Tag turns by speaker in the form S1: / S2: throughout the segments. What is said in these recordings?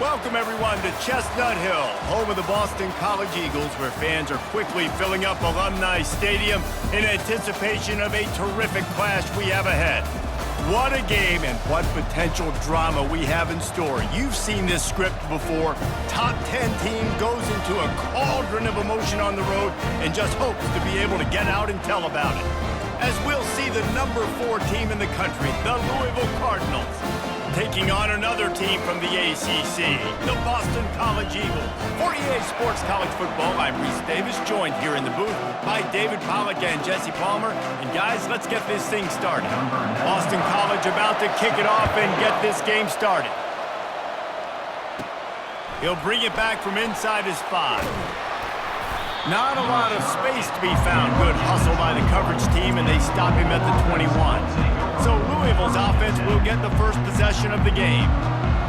S1: Welcome, everyone, to Chestnut Hill, home of the Boston College Eagles, where fans are quickly filling up Alumni Stadium in anticipation of a terrific clash we have ahead. What a game and what potential drama we have in store. You've seen this script before. Top 10 team goes into a cauldron of emotion on the road and just hopes to be able to get out and tell about it. As we'll see the number 4 team in the country, the Louisville Cardinals, taking on another team from the ACC, the Boston College Eagles. For EA Sports College Football, I'm Reese Davis, joined here in the booth by David Pollack and Jesse Palmer. And guys, let's get this thing started. Boston College about to kick it off and get this game started. He'll bring it back from inside his 5. Not a lot of space to be found. Good hustle by the coverage team, and they stop him at the 21. So Louisville's offense will get the first possession of the game.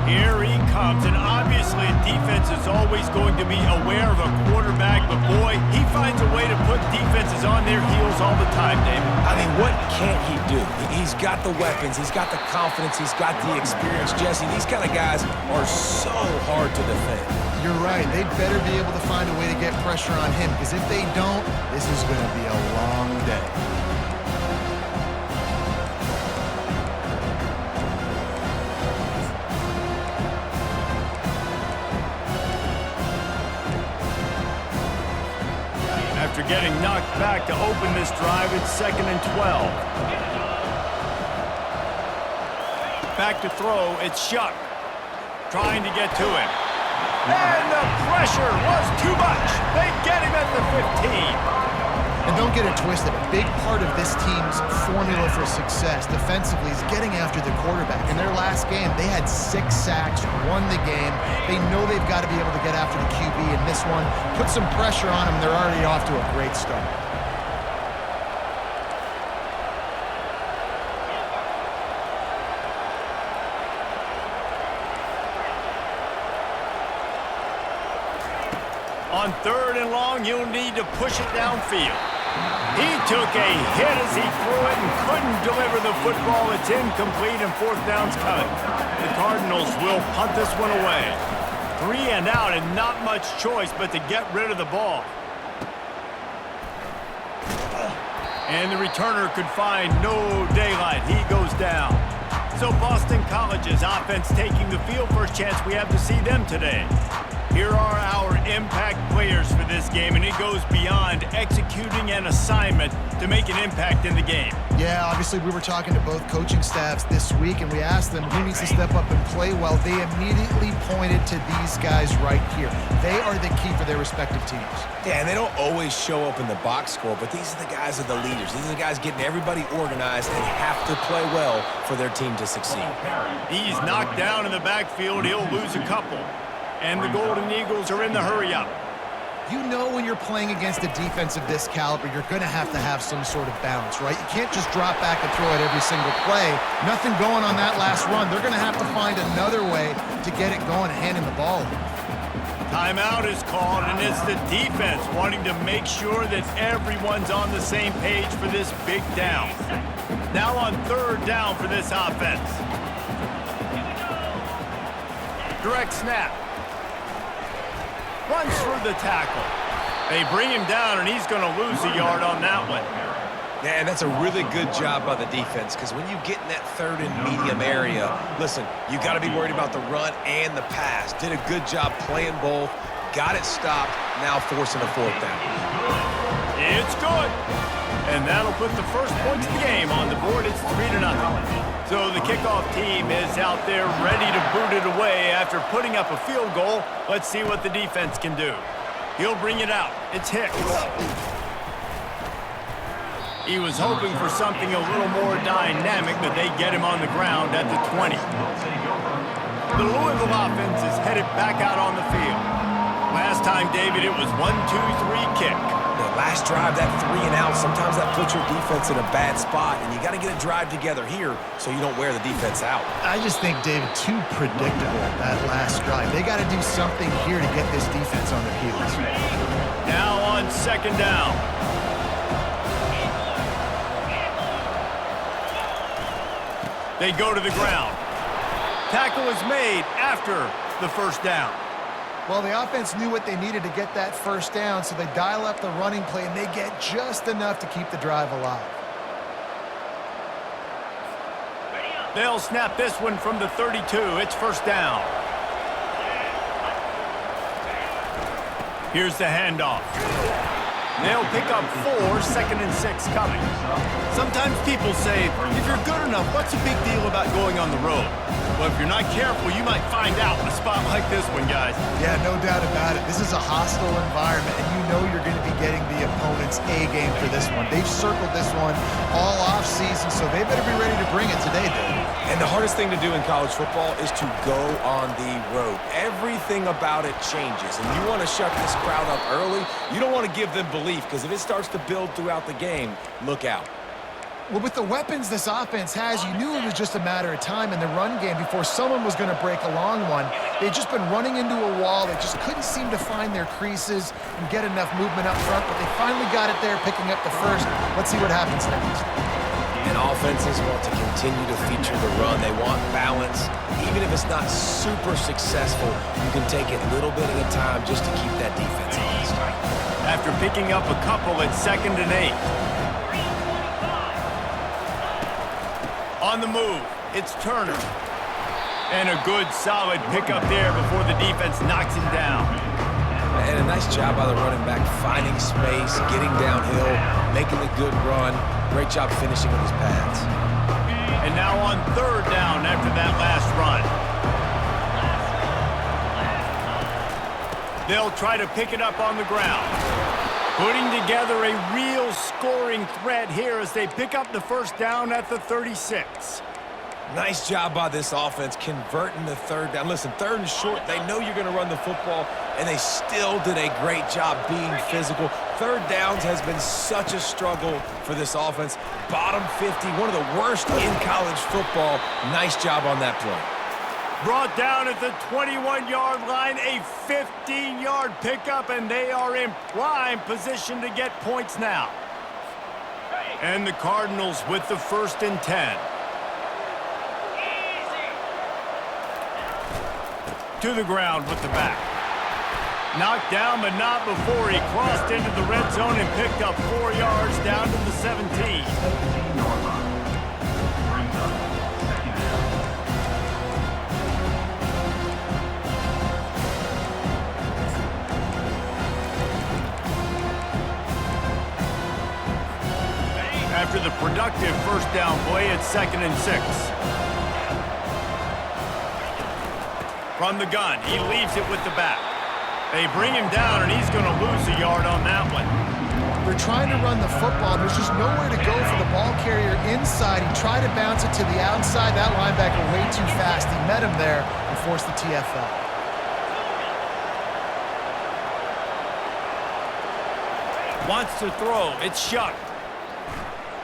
S1: Here he comes, and obviously defense is always going to be aware of a quarterback, but boy, he finds a way to put defenses on their heels all the time, David.
S2: I mean, what can't he do? He's got the weapons, he's got the confidence, he's got the experience. Jesse, these kind of guys are so hard to defend.
S3: You're right. They'd better be able to find a way to get pressure on him, because if they don't, this is going to be a long day.
S1: After getting knocked back to open this drive, it's 2nd and 12. Back to throw, it's Shuck. Trying to get to him. And the pressure was too much. They get him at the 15.
S3: And don't get it twisted. A big part of this team's formula for success defensively is getting after the quarterback. In their last game, they had 6 sacks, won the game. They know they've got to be able to get after the QB in this one. Put some pressure on them. They're already off to a great start.
S1: On 3rd and long, you'll need to push it downfield. He took a hit as he threw it and couldn't deliver the football. It's incomplete and 4th down's coming. The Cardinals will punt this one away. 3 and out and not much choice but to get rid of the ball. And the returner could find no daylight. He goes down. So Boston College's offense taking the field. First chance we have to see them today. Here are our impact players for this game, and it goes beyond executing an assignment to make an impact in the game.
S3: Yeah, obviously we were talking to both coaching staffs this week, and we asked them who needs to step up and play well. They immediately pointed to these guys right here. They are the key for their respective teams.
S2: Yeah, and they don't always show up in the box score, but these are the guys that are the leaders. These are the guys getting everybody organized and have to play well for their team to succeed.
S1: He's knocked down in the backfield. He'll lose a couple. And the Golden Eagles are in the hurry-up.
S3: You know when you're playing against a defense of this caliber, you're going to have some sort of balance, right? You can't just drop back and throw it every single play. Nothing going on that last run. They're going to have to find another way to get it going and handing the ball.
S1: Timeout is called, and it's the defense wanting to make sure that everyone's on the same page for this big down. Now on 3rd down for this offense. Direct snap. Runs through the tackle. They bring him down, and he's going to lose a yard on that one.
S2: Yeah, and that's a really good job by the defense, because when you get in that 3rd and medium area, listen, you got to be worried about the run and the pass. Did a good job playing both, got it stopped, now forcing a 4th down.
S1: It's good. And that'll put the first points of the game on the board. It's 3-0. So the kickoff team is out there ready to boot it away after putting up a field goal. Let's see what the defense can do. He'll bring it out. It's Hicks. He was hoping for something a little more dynamic, but they get him on the ground at the 20. The Louisville offense is headed back out on the field. Last time, David, it was 1-2-3 kick.
S2: The last drive, that 3 and out, sometimes that puts your defense in a bad spot, and you got to get a drive together here so you don't wear the defense out.
S3: I just think, David, too predictable, that last drive. They got to do something here to get this defense on their heels.
S1: Now on 2nd down. They go to the ground. tackle is made after the first down.
S3: Well, the offense knew what they needed to get that first down, so they dial up the running play, and they get just enough to keep the drive alive.
S1: They'll snap this one from the 32. It's first down. Here's the handoff. They'll pick up 4, 2nd and 6 coming. Sometimes people say, if you're good enough, what's the big deal about going on the road? Well, if you're not careful, you might find out in a spot like this one, guys.
S3: Yeah, no doubt about it. This is a hostile environment, and you know you're going to be getting the opponent's A game for this one. They've circled this one all offseason, so they better be ready to bring it today, Dave.
S2: And the hardest thing to do in college football is to go on the road. Everything about it changes, and you want to shut this crowd up early. You don't want to give them belief, because if it starts to build throughout the game, look out.
S3: Well, with the weapons this offense has, you knew it was just a matter of time in the run game before someone was going to break a long one. They'd just been running into a wall. They just couldn't seem to find their creases and get enough movement up front, but they finally got it there, picking up the first. Let's see what happens next.
S2: And offenses want to continue to feature the run. They want balance. Even if it's not super successful, you can take it little bit at a time just to keep that defense honest.
S1: After picking up a couple at 2nd and 8. On the move, it's Turner. And a good, solid pickup there before the defense knocks him down.
S2: And a nice job by the running back, finding space, getting downhill, making a good run. Great job finishing with his pads.
S1: And now on 3rd down after that last run. They'll try to pick it up on the ground. Putting together a real scoring threat here as they pick up the first down at the 36.
S2: Nice job by this offense converting the 3rd down. Listen, 3rd and short, they know you're going to run the football, and they still did a great job being physical. 3rd downs has been such a struggle for this offense. Bottom 50, one of the worst in college football. Nice job on that play.
S1: Brought down at the 21-yard line, a 15-yard pickup, and they are in prime position to get points now. And the Cardinals with the 1st and 10. To the ground with the back. Knocked down, but not before he crossed into the red zone and picked up 4 yards down to the 17. After the productive first down play, it's 2nd and 6. From the gun, he leaves it with the back. They bring him down, and he's going to lose a yard on that one.
S3: They're trying to run the football. There's just nowhere to go for the ball carrier inside. He tried to bounce it to the outside. That linebacker way too fast. He met him there and forced the TFL.
S1: Wants to throw. It's Shuck.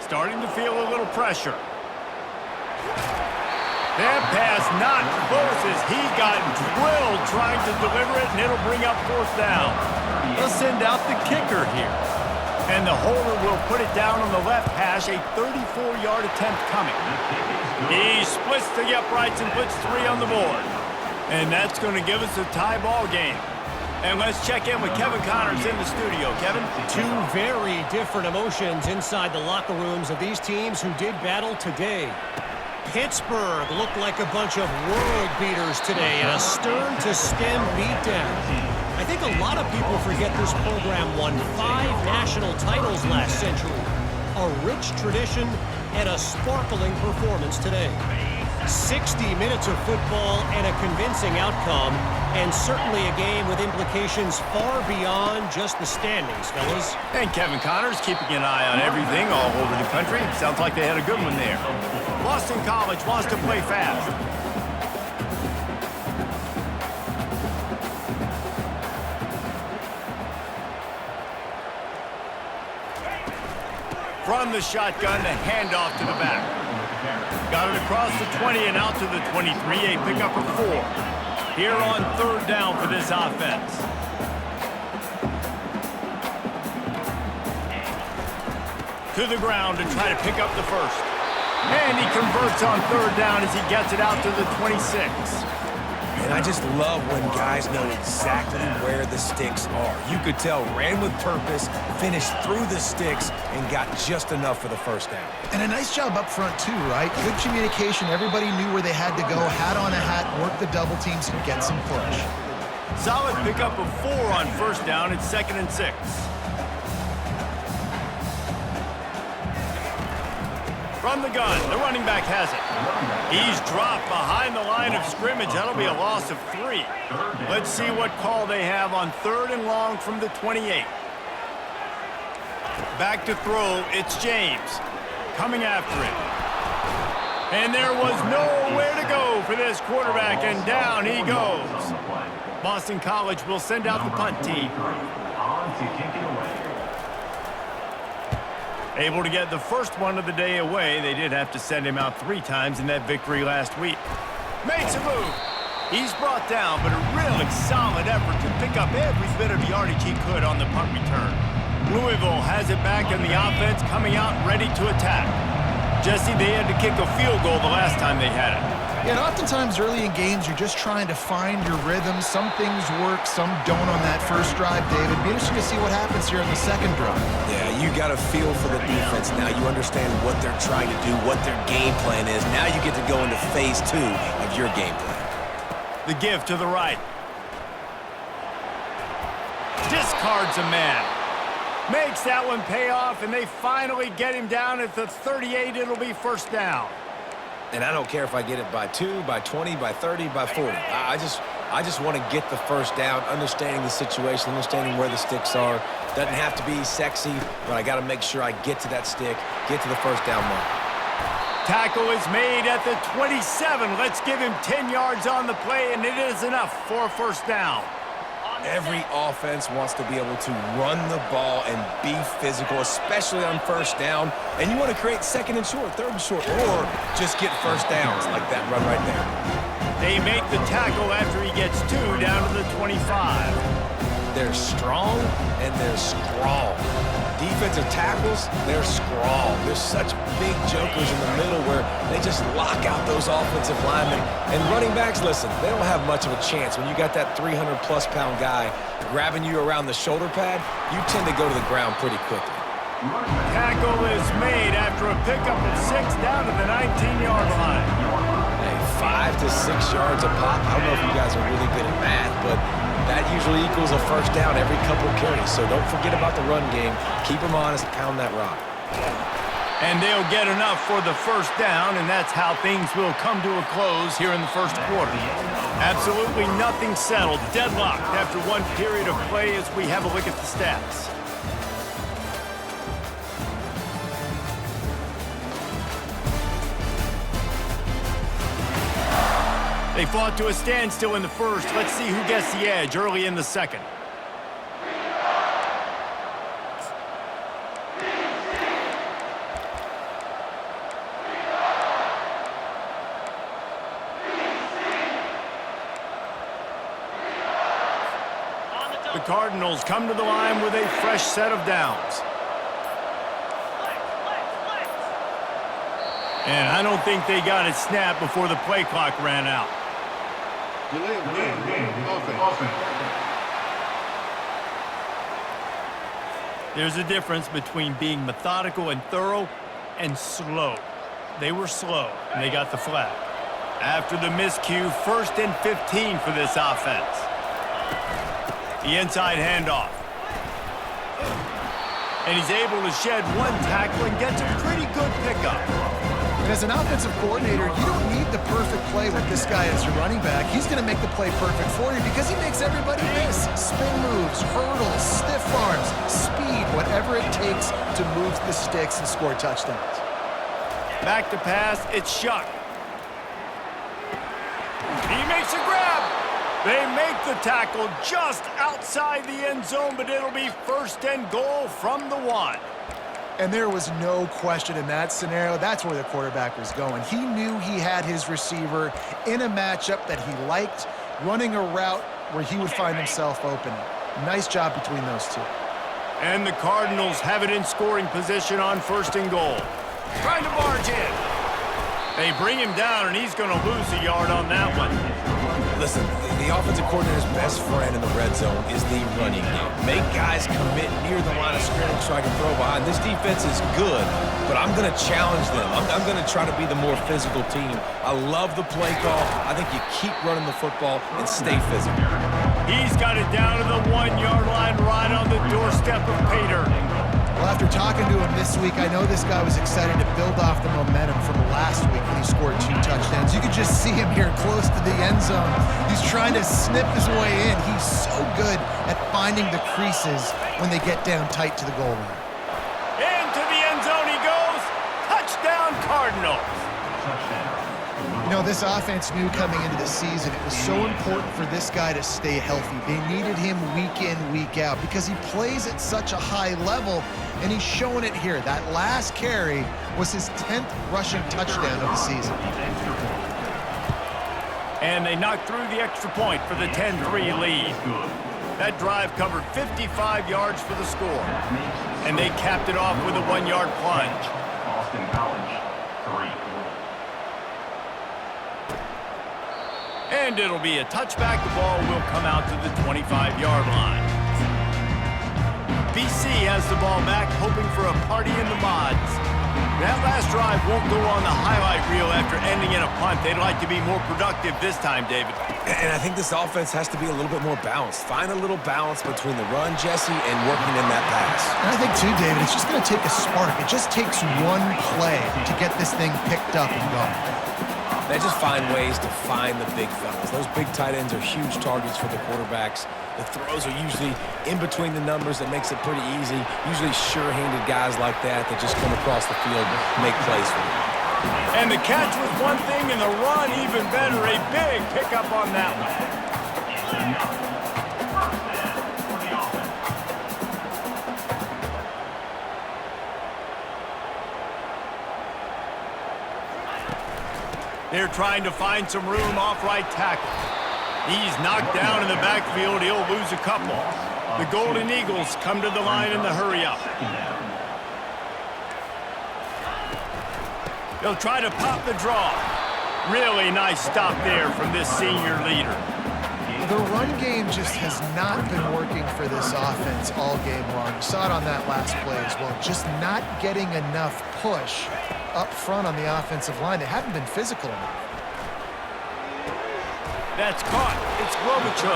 S1: Starting to feel a little pressure. That pass not close as he got drilled trying to deliver it, and it'll bring up 4th down. They'll send out the kicker here. And the holder will put it down on the left hash, a 34-yard attempt coming. He splits the uprights and puts 3 on the board. And that's going to give us a tie ball game. And let's check in with Kevin Connors in the studio. Kevin?
S4: 2 very different emotions inside the locker rooms of these teams who did battle today. Pittsburgh looked like a bunch of world beaters today in a stern-to-stem beatdown. I think a lot of people forget this program won 5 national titles last century. A rich tradition and a sparkling performance today. 60 minutes of football and a convincing outcome, and certainly a game with implications far beyond just the standings, fellas.
S1: And Kevin Connors keeping an eye on everything all over the country. Sounds like they had a good one there. Boston College wants to play fast. From the shotgun, the handoff to the back. Got it across the 20 and out to the 23, a pickup of 4. Here on 3rd down for this offense. To the ground to try to pick up the first. And he converts on third down as he gets it out to the 26.
S2: And I just love when guys know exactly where the sticks are. You could tell ran with purpose, finished through the sticks, and got just enough for the first down.
S3: And a nice job up front, too, right? Good communication. Everybody knew where they had to go. Hat on a hat, work the double teams, and get some push.
S1: Solid pickup of 4 on first down. It's 2nd and 6. From the gun, the running back has it. He's dropped behind the line of scrimmage. That'll be a loss of 3. Let's see what call they have on 3rd and long from the 28. Back to throw, it's James. Coming after it. And there was nowhere to go for this quarterback, and down he goes. Boston College will send out the punt team. Able to get the first one of the day away. They did have to send him out 3 times in that victory last week. Makes a move. He's brought down, but a really solid effort to pick up every bit of yardage he could on the punt return. Louisville has it back in the offense, coming out ready to attack. Jesse, they had to kick a field goal the last time they had it.
S3: Yeah, and oftentimes early in games, you're just trying to find your rhythm. Some things work, some don't on that first drive, David. Be interesting to see what happens here in the second drive.
S2: Yeah, you got a feel for the defense now. You understand what they're trying to do, what their game plan is. Now you get to go into phase 2 of your game plan.
S1: The give to the right. Discards a man. Makes that one pay off, and they finally get him down at the 38. It'll be first down.
S2: And I don't care if I get it by 2, by 20, by 30, by 40. I just want to get the first down, understanding the situation, understanding where the sticks are. Doesn't have to be sexy, but I got to make sure I get to that stick, get to the first down mark.
S1: Tackle is made at the 27. Let's give him 10 yards on the play, and it is enough for a first down.
S2: Every offense wants to be able to run the ball and be physical, especially on first down. And you want to create 2nd and short, 3rd and short, or just get first downs like that run right there.
S1: They make the tackle after he gets 2 down to the 25.
S2: They're strong and they're strong. Defensive tackles, they're strong. There's such big jokers in the middle where they just lock out those offensive linemen. And running backs, listen, they don't have much of a chance. When you got that 300-plus-pound guy grabbing you around the shoulder pad, you tend to go to the ground pretty quickly.
S1: Tackle is made after a pickup of 6 down to the 19-yard line.
S2: Hey, 5 to 6 yards a pop. I don't know if you guys are really good at math, but that usually equals a first down every couple carries. So don't forget about the run game. Keep them honest, pound that rock.
S1: And they'll get enough for the first down, and that's how things will come to a close here in the first quarter. Absolutely nothing settled. Deadlocked after one period of play as we have a look at the stats. They fought to a standstill in the first. Let's see who gets the edge early in the second. The Cardinals come to the line with a fresh set of downs. And I don't think they got it snapped before the play clock ran out. There's a difference between being methodical and thorough and slow. They were slow, and they got the flag. After the miscue, 1st and 15 for this offense. The inside handoff. And he's able to shed one tackle and gets a pretty good pickup.
S3: And as an offensive coordinator, you don't need the perfect play with this guy as your running back. He's going to make the play perfect for you because he makes everybody miss. Spin moves, hurdles, stiff arms, speed, whatever it takes to move the sticks and score touchdowns.
S1: Back to pass, it's Shuck. He makes a grab. They make the tackle just outside the end zone, but it'll be 1st and goal from the 1.
S3: And there was no question in that scenario. That's where the quarterback was going. He knew he had his receiver in a matchup that he liked, running a route where he would find himself open. Nice job between those two.
S1: And the Cardinals have it in scoring position on 1st and goal. Trying to barge in. They bring him down, and he's going to lose a yard on that one.
S2: Listen, the offensive coordinator's best friend in the red zone is the running game. Make guys commit near the line of scrimmage so I can throw behind. This defense is good, but I'm going to challenge them. I'm going to try to be the more physical team. I love the play call. I think you keep running the football and stay physical.
S1: He's got it down to the 1-yard line right on the doorstep of Pater.
S3: Well, after talking to him this week, I know this guy was excited to build off the momentum from last week when he scored 2 touchdowns. You could just see him here close to the end zone. He's trying to snip his way in. He's so good at finding the creases when they get down tight to the goal line.
S1: Into the end zone he goes. Touchdown, Cardinals.
S3: You know, this offense knew coming into the season it was so important for this guy to stay healthy. They needed him week in, week out because he plays at such a high level, and he's showing it here. That last carry was his 10th rushing touchdown of the season.
S1: And they knocked through the extra point for the 10-3 lead. That drive covered 55 yards for the score. And they capped it off with a 1-yard plunge.
S5: Boston College, 3.
S1: And it'll be a touchback. The ball will come out to the 25-yard line. BC has the ball back, hoping for a party in the mods. That last drive won't go on the highlight reel after ending in a punt. They'd like to be more productive this time, David.
S2: And I think this offense has to be a little bit more balanced. Find a little balance between the run, Jesse, and working in that pass.
S3: And I think, too, David, it's just going to take a spark. It just takes one play to get this thing picked up and going.
S2: They just find ways to find the big fellas. Those big tight ends are huge targets for the quarterbacks. The throws are usually in between the numbers. That makes it pretty easy. Usually sure-handed guys like that just come across the field and make plays for them.
S1: And the catch was one thing, and the run even better. A big pickup on that one. They're trying to find some room off right tackle. He's knocked down in the backfield. He'll lose a couple. The Golden Eagles come to the line in the hurry-up. They'll try to pop the draw. Really nice stop there from this senior leader.
S3: The run game just has not been working for this offense all game long. You saw it on that last play as well. Just not getting enough push up front on the offensive line. They haven't been physical enough.
S1: That's caught. It's Globacho.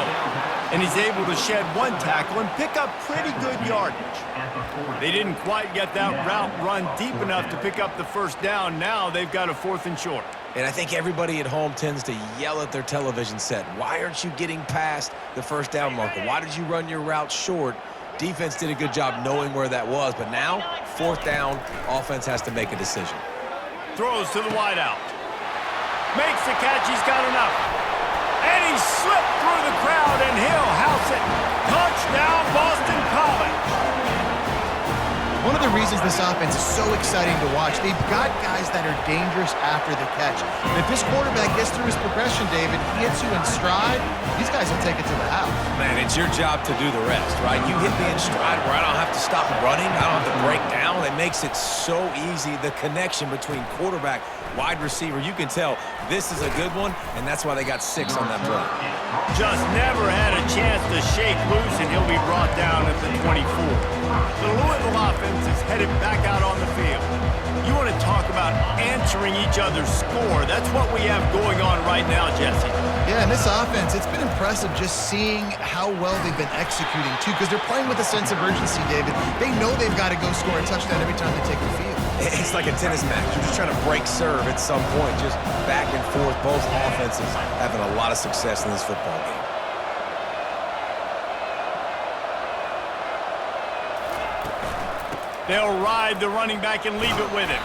S1: And he's able to shed one tackle and pick up pretty good yardage. They didn't quite get that route run deep enough to pick up the first down. Now they've got a 4th and short.
S2: And I think everybody at home tends to yell at their television set. Why aren't you getting past the first down marker? Why did you run your route short? Defense did a good job knowing where that was, but now, 4th down, offense has to make a decision.
S1: Throws to the wideout. Makes the catch, he's got enough. And he slipped through the crowd, and he'll house it. Touchdown, Boston College.
S3: One of the reasons this offense is so exciting to watch, they've got guys that are dangerous after the catch. And if this quarterback gets through his progression, David, he hits you in stride, these guys will take it to the house.
S2: Man, it's your job to do the rest, right? You hit me in stride where I don't have to stop running, I don't have to break down. It makes it so easy, the connection between quarterback, wide receiver. You can tell this is a good one, and that's why they got 6 on that play.
S1: Just never had a chance to shake loose, and he'll be brought down at the 24. The Louisville offense is headed back out on the field. You want to talk about answering each other's score. That's what we have going on right now, Jesse.
S3: Yeah, and this offense, it's been impressive just seeing how well they've been executing, too, because they're playing with a sense of urgency, David. They know they've got to go score a touchdown every time they take the field.
S2: It's like a tennis match. You're just trying to break serve at some point, just back and forth. Both offenses having a lot of success in this football game.
S1: They'll ride the running back and leave it with him.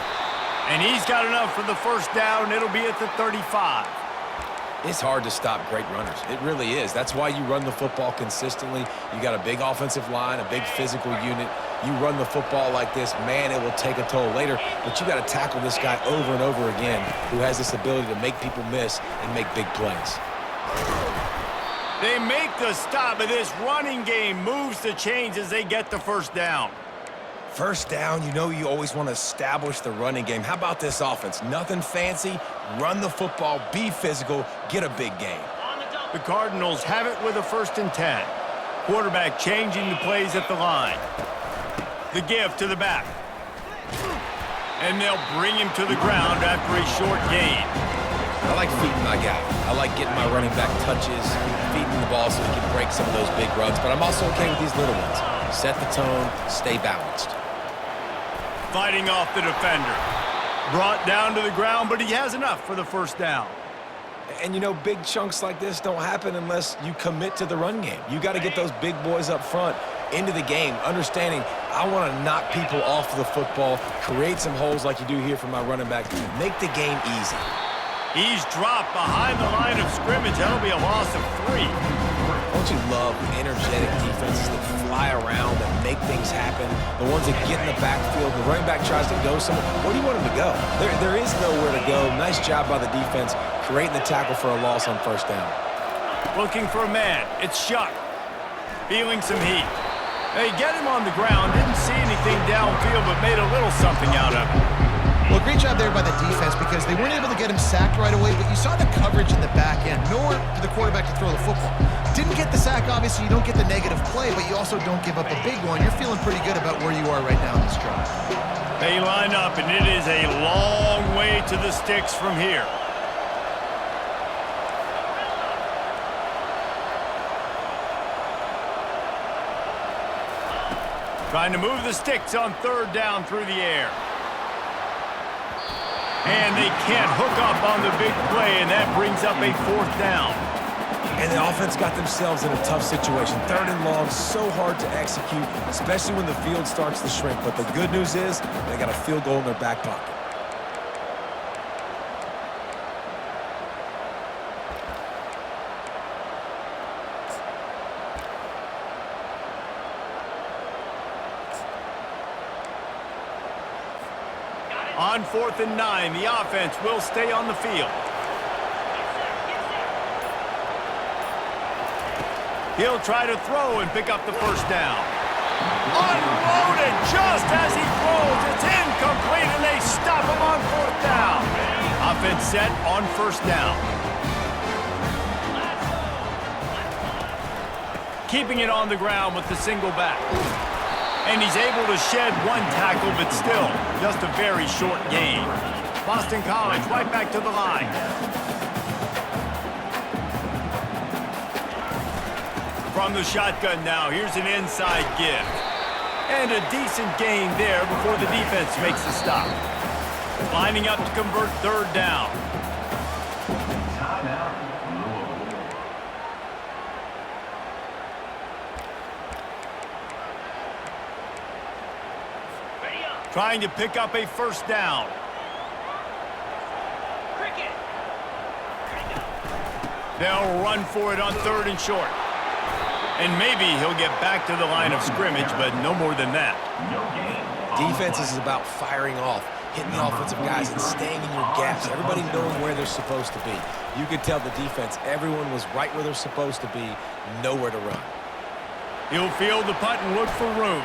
S1: And he's got enough for the first down. It'll be at the 35.
S2: It's hard to stop great runners. It really is. That's why you run the football consistently. You got a big offensive line, a big physical unit. You run the football like this, man, it will take a toll later. But you got to tackle this guy over and over again who has this ability to make people miss and make big plays.
S1: They make the stop, but this running game moves the chains as they get the first down.
S2: First down, you know you always want to establish the running game. How about this offense? Nothing fancy. Run the football, be physical, get a big gain.
S1: The Cardinals have it with a 1st and 10. Quarterback changing the plays at the line. The give to the back. And they'll bring him to the ground after a short gain.
S2: I like feeding my guy. I like getting my running back touches, feeding the ball so he can break some of those big runs. But I'm also okay with these little ones. Set the tone, stay balanced.
S1: Fighting off the defender. Brought down to the ground, but he has enough for the 1st down.
S2: And you know, big chunks like this don't happen unless you commit to the run game. You got to get those big boys up front into the game, understanding I want to knock people off the football, create some holes like you do here for my running back, make the game easy.
S1: He's dropped behind the line of scrimmage. That'll be a loss of 3.
S2: Don't you love energetic defenses that fly around, that make things happen? The ones that get in the backfield, the running back tries to go somewhere. Where do you want him to go? There is nowhere to go. Nice job by the defense, creating the tackle for a loss on 1st down.
S1: Looking for a man. It's Shuck. Feeling some heat. They get him on the ground. Didn't see anything downfield, but made a little something out of it.
S3: Well, great job there by the defense because they weren't able to get him sacked right away, but you saw the coverage in the back end. Nowhere for the quarterback to throw the football. Didn't get the sack, obviously. You don't get the negative play, but you also don't give up a big one. You're feeling pretty good about where you are right now in this drive.
S1: They line up, and it is a long way to the sticks from here. Trying to move the sticks on 3rd down through the air. And they can't hook up on the big play, and that brings up a 4th down.
S2: And the offense got themselves in a tough situation. 3rd and long, so hard to execute, especially when the field starts to shrink. But the good news is they got a field goal in their back pocket.
S1: On 4th and 9, the offense will stay on the field. He'll try to throw and pick up the 1st down. Unloaded just as he throws. It's incomplete, and they stop him on 4th down. Offense set on 1st down. Keeping it on the ground with the single back. And he's able to shed 1 tackle, but still, just a very short gain. Boston College right back to the line. From the shotgun now, here's an inside give. And a decent gain there before the defense makes the stop. Lining up to convert 3rd down. Trying to pick up a 1st down. They'll run for it on 3rd and short. And maybe he'll get back to the line of scrimmage, but no more than that.
S2: Defense is about firing off, hitting the offensive guys and staying in your gaps. Everybody knowing where they're supposed to be. You could tell the defense, everyone was right where they're supposed to be, nowhere to run.
S1: He'll field the punt and look for room.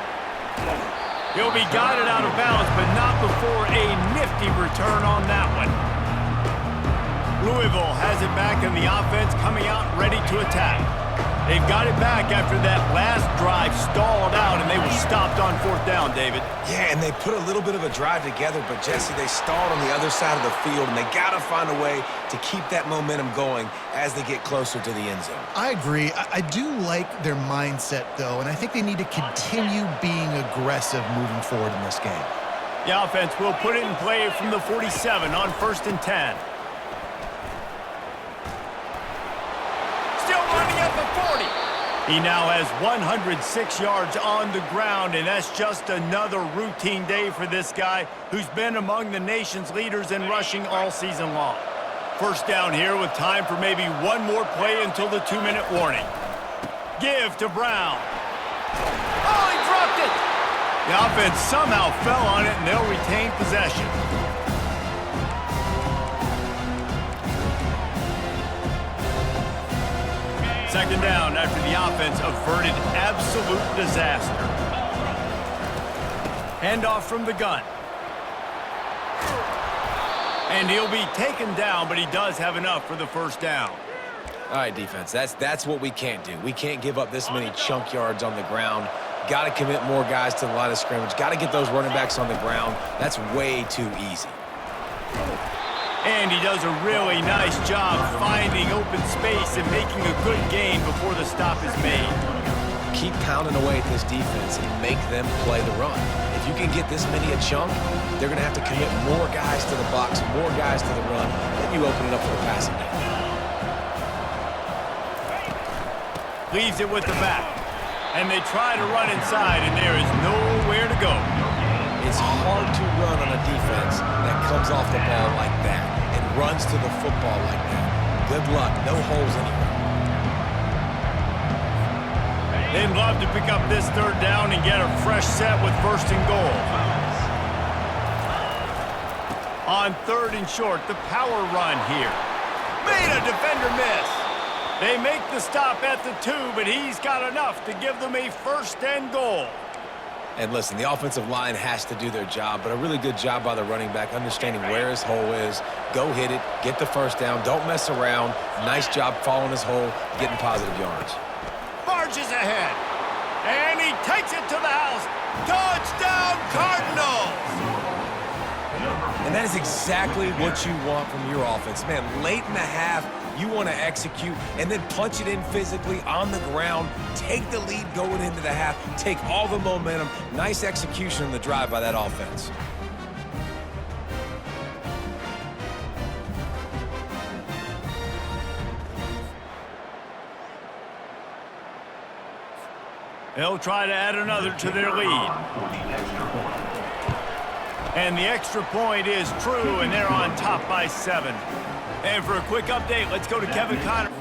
S1: He'll be guided out of bounds, but not before a nifty return on that one. Louisville has it back, and the offense coming out ready to attack. They've got it back after that last drive stalled out, and they were stopped on 4th down, David.
S2: Yeah, and they put a little bit of a drive together, but Jesse, they stalled on the other side of the field, and they got to find a way to keep that momentum going as they get closer to the end zone.
S3: I agree. I do like their mindset, though, and I think they need to continue being aggressive moving forward in this game.
S1: The offense will put it in play from the 47 on 1st and 10. He now has 106 yards on the ground, and that's just another routine day for this guy who's been among the nation's leaders in rushing all season long. 1st down here with time for maybe one more play until the 2-minute warning. Give to Brown. Oh, he dropped it! The offense somehow fell on it, and they'll retain possession. Second down after the offense averted absolute disaster. Handoff from the gun. And he'll be taken down, but he does have enough for the first down.
S2: All right, defense, that's what we can't do. We can't give up this many chunk yards on the ground. Got to commit more guys to the line of scrimmage. Got to get those running backs on the ground. That's way too easy.
S1: And he does a really nice job finding open space and making a good gain before the stop is made.
S2: Keep pounding away at this defense and make them play the run. If you can get this many a chunk, they're going to have to commit more guys to the box, more guys to the run, then you open it up for the passing game.
S1: Leaves it with the back. And they try to run inside, and there is nowhere to go.
S2: It's hard to run on a defense that comes off the ball like that and runs to the football like that. Good luck. No holes anywhere.
S1: They'd love to pick up this third down and get a fresh set with first and goal. On third and short, the power run here. Made a defender miss. They make the stop at the 2, but he's got enough to give them a first and goal.
S2: And listen, the offensive line has to do their job, but a really good job by the running back, understanding where his hole is. Go hit it, get the first down, don't mess around. Nice job following his hole, getting positive yards.
S1: Barges ahead, and he takes it to the house. Touchdown, Cardinals!
S2: And that is exactly what you want from your offense. Man, late in the half, you want to execute and then punch it in physically on the ground, take the lead going into the half, take all the momentum. Nice execution on the drive by that offense.
S1: They'll try to add another to their lead. And the extra point is true, and they're on top by 7. And for a quick update, let's go to Kevin Connor.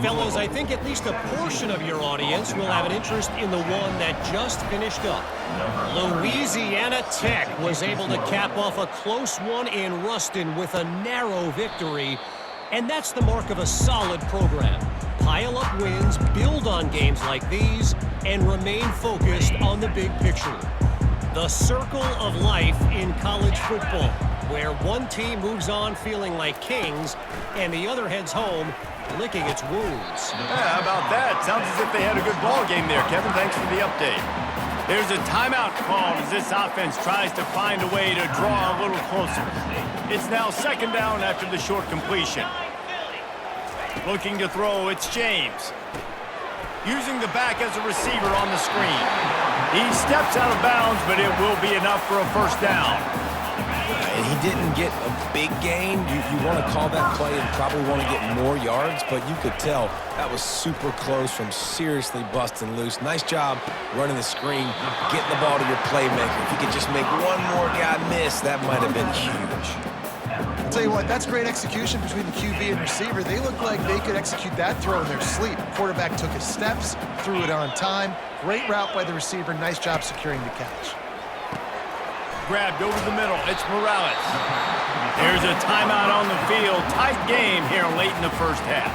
S4: Fellas, I think at least a portion of your audience will have an interest in the one that just finished up. Louisiana Tech was able to cap off a close one in Ruston with a narrow victory, and that's the mark of a solid program. Pile up wins, build on games like these, and remain focused on the big picture. The circle of life in college football, where one team moves on feeling like kings and the other heads home licking its wounds.
S1: Yeah, how about that? Sounds as if they had a good ball game there, Kevin. Thanks for the update. There's a timeout called as this offense tries to find a way to draw a little closer. It's now second down after the short completion. Looking to throw, it's James. Using the back as a receiver on the screen. He steps out of bounds, but it will be enough for a first down.
S2: And he didn't get a big gain. You want to call that play and probably want to get more yards, but you could tell that was super close from seriously busting loose. Nice job running the screen, getting the ball to your playmaker. If you could just make one more guy miss, that might have been huge.
S3: I'll tell you what, that's great execution between the QB and receiver. They look like they could execute that throw in their sleep. Quarterback took his steps, threw it on time. Great route by the receiver. Nice job securing the catch.
S1: Grabbed over the middle. It's Morales. There's a timeout on the field. Tight game here late in the first half.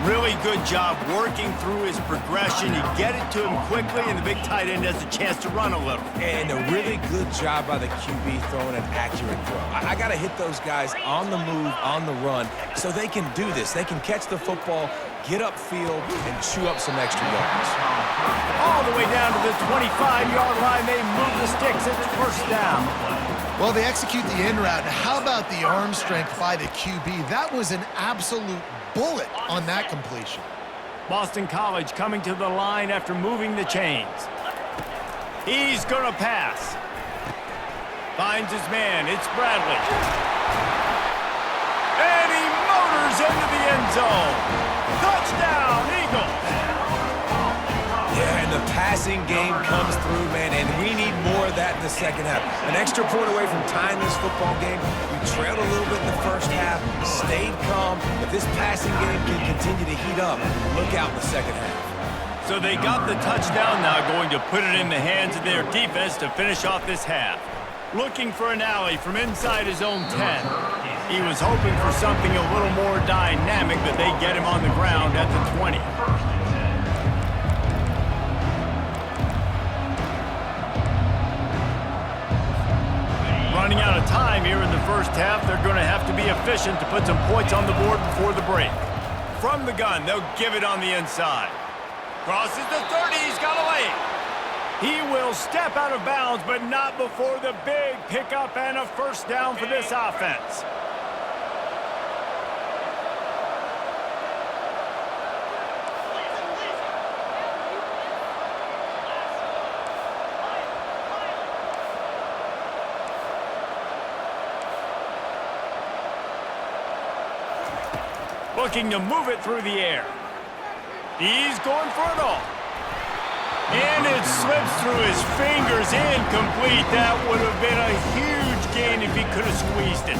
S1: Really good job working through his progression. You get it to him quickly, and the big tight end has a chance to run a little.
S2: And a really good job by the QB throwing an accurate throw. I got to hit those guys on the move, on the run, so they can do this. They can catch the football, get upfield, and chew up some extra yards.
S1: All the way down to the 25-yard line. They move the sticks. It's first down.
S3: Well, they execute the in route. How about the arm strength by the QB? That was an absolute bullet on that completion.
S1: Boston College coming to the line after moving the chains. He's going to pass. Finds his man. It's Bradley. And he motors into the end zone. Touchdown, Eagles.
S2: Yeah, and the passing game comes through, man, and we need more of that in the second half. An extra point away from tying this football game. We trailed a little bit in the first half, stayed calm. If this passing game can continue to heat up, look out in the second half.
S1: So they got the touchdown, now going to put it in the hands of their defense to finish off this half. Looking for an alley from inside his own 10. He was hoping for something a little more dynamic, but they get him on the ground at the 20. Running out of time here in the first half. They're going to have to be efficient to put some points on the board before the break. From the gun, they'll give it on the inside. Crosses the 30, he's got a lane. He will step out of bounds, but not before the big pickup and a first down for this offense. Looking to move it through the air. He's going for it all. And it slips through his fingers, incomplete. That would have been a huge gain if he could have squeezed it.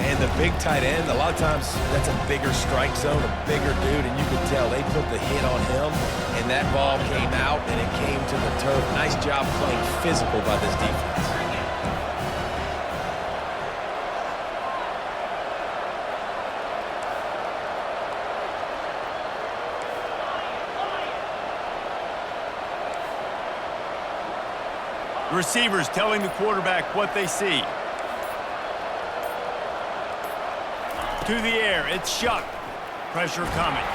S2: And the big tight end, a lot of times that's a bigger strike zone, a bigger dude, and you could tell they put the hit on him, and that ball came out, and it came to the turf. Nice job playing physical by this defense.
S1: Receivers telling the quarterback what they see. To the air, it's Shuck. Pressure coming.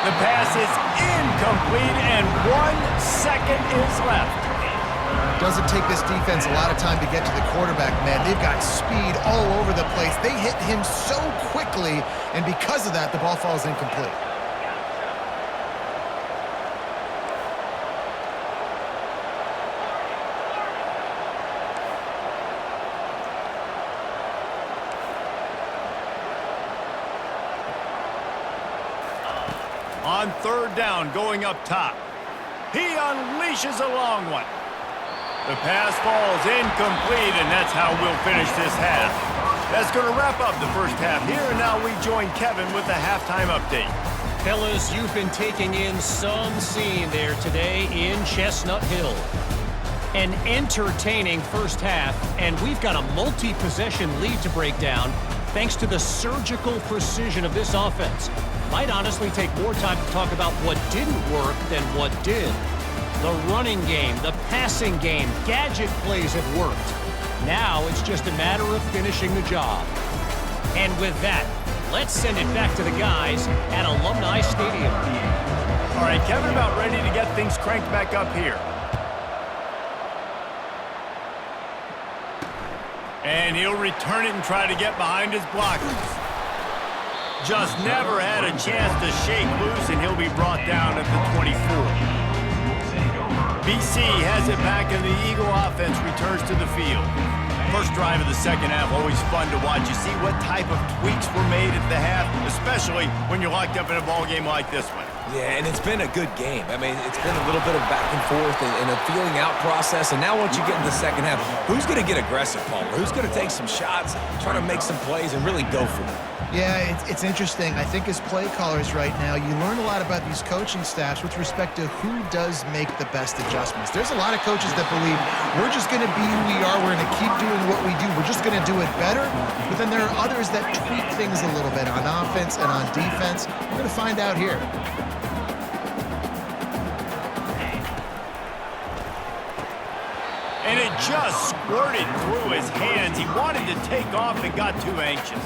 S1: The pass is incomplete, and 1 second is left.
S3: Doesn't take this defense a lot of time to get to the quarterback, man. They've got speed all over the place. They hit him so quickly, and because of that, the ball falls incomplete.
S1: On third down, going up top. He unleashes a long one. The pass falls incomplete, and that's how we'll finish this half. That's going to wrap up the first half here, and now we join Kevin with the halftime update.
S4: Fellas, you've been taking in some scene there today in Chestnut Hill. An entertaining first half, and we've got a multi-possession lead to break down thanks to the surgical precision of this offense. Might honestly take more time to talk about what didn't work than what did. The running game, the passing game, gadget plays have worked. Now it's just a matter of finishing the job. And with that, let's send it back to the guys at Alumni Stadium.
S1: All right, Kevin, about ready to get things cranked back up here. And he'll return it and try to get behind his blockers. Just never had a chance to shake loose, and he'll be brought down at the 24. BC has it back, and the Eagle offense returns to the field. First drive of the second half, always fun to watch. You see what type of tweaks were made at the half, especially when you're locked up in a ball game like this one.
S2: Yeah, and it's been a good game. I mean, it's been a little bit of back and forth and a feeling out process. And now once you get in the second half, who's going to get aggressive, Palmer? Who's going to take some shots, try to make some plays, and really go for it?
S3: Yeah, it's interesting. I think as play callers right now, you learn a lot about these coaching staffs with respect to who does make the best adjustments. There's a lot of coaches that believe we're just going to be who we are. We're going to keep doing what we do. We're just going to do it better. But then there are others that tweak things a little bit on offense and on defense. We're going to find out here.
S1: And it just squirted through his hands. He wanted to take off and got too anxious.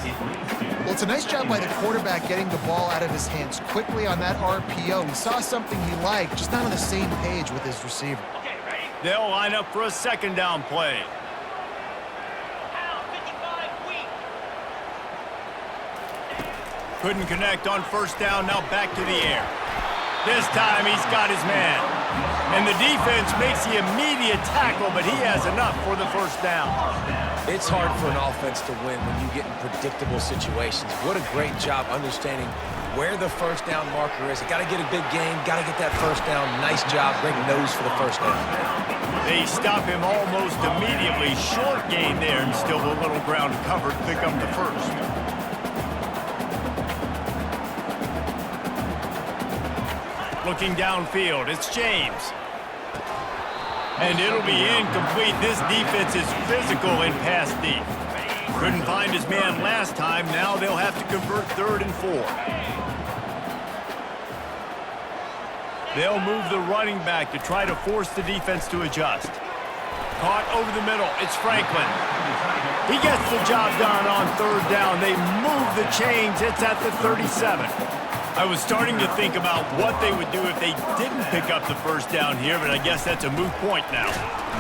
S3: Well, it's a nice job by the quarterback getting the ball out of his hands quickly on that RPO. He saw something he liked, just not on the same page with his receiver.
S1: They'll line up for a second down play. Couldn't connect on first down, now back to the air. This time he's got his man. And the defense makes the immediate tackle, but he has enough for the first down.
S2: It's hard for an offense to win when you get in predictable situations. What a great job understanding where the first down marker is. Got to get a big gain, got to get that first down. Nice job, great nose for the first down.
S1: They stop him almost immediately. Short gain there, and still a little ground covered. Pick up the first. Looking downfield, it's James. And it'll be incomplete. This defense is physical in pass deep. Couldn't find his man last time. Now they'll have to convert 3rd and 4. They'll move the running back to try to force the defense to adjust. Caught over the middle. It's Franklin. He gets the job done on 3rd down. They move the chains. It's at the 37. I was starting to think about what they would do if they didn't pick up the first down here, but I guess that's a moot point now.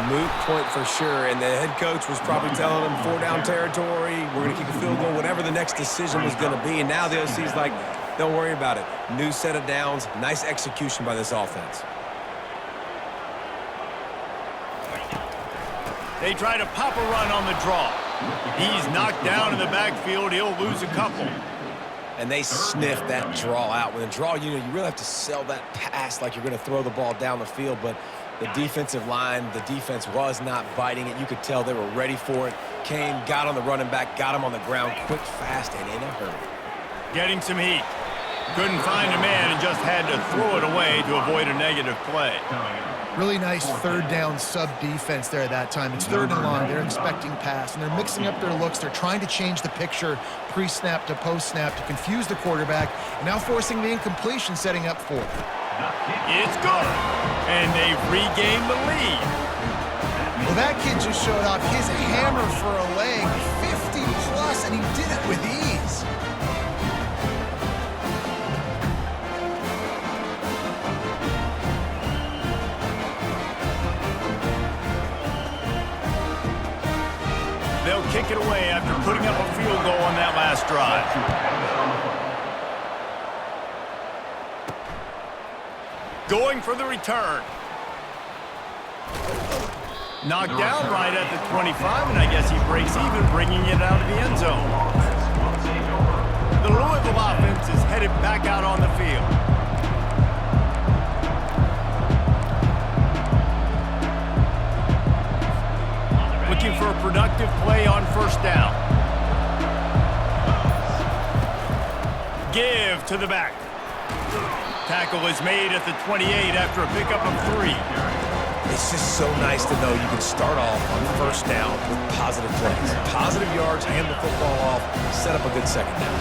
S2: Moot point for sure, and the head coach was probably telling them 4-down territory, we're going to kick a field goal, whatever the next decision was going to be, and now the OC's like, don't worry about it. New set of downs, nice execution by this offense.
S1: They try to pop a run on the draw. He's knocked down in the backfield. He'll lose a couple.
S2: And they sniff that draw out. With a draw, you really have to sell that pass like you're going to throw the ball down the field. But the defensive line, the defense was not biting it. You could tell they were ready for it. Came, got on the running back, got him on the ground quick, fast, and in a hurry.
S1: Getting some heat. Couldn't find a man and just had to throw it away to avoid a negative play.
S3: Really nice 3rd down sub-defense there at that time. It's 3rd and long. They're expecting pass, and they're mixing up their looks. They're trying to change the picture pre-snap to post-snap to confuse the quarterback, and now forcing the incompletion, setting up 4th.
S1: It's good, and they've regained the lead.
S3: Well, that kid just showed off his hammer for a leg, 50-plus, and he did it with ease.
S1: They'll kick it away after putting up a field goal on that last drive. Going for the return. Knocked down right at the 25, and I guess he breaks even, bringing it out of the end zone. The Louisville offense is headed back out on the field. Looking for a productive play on first down. Give to the back. Tackle is made at the 28 after a pickup of 3.
S2: It's just so nice to know you can start off on first down with positive plays. Positive yards, hand the football off, set up a good second down.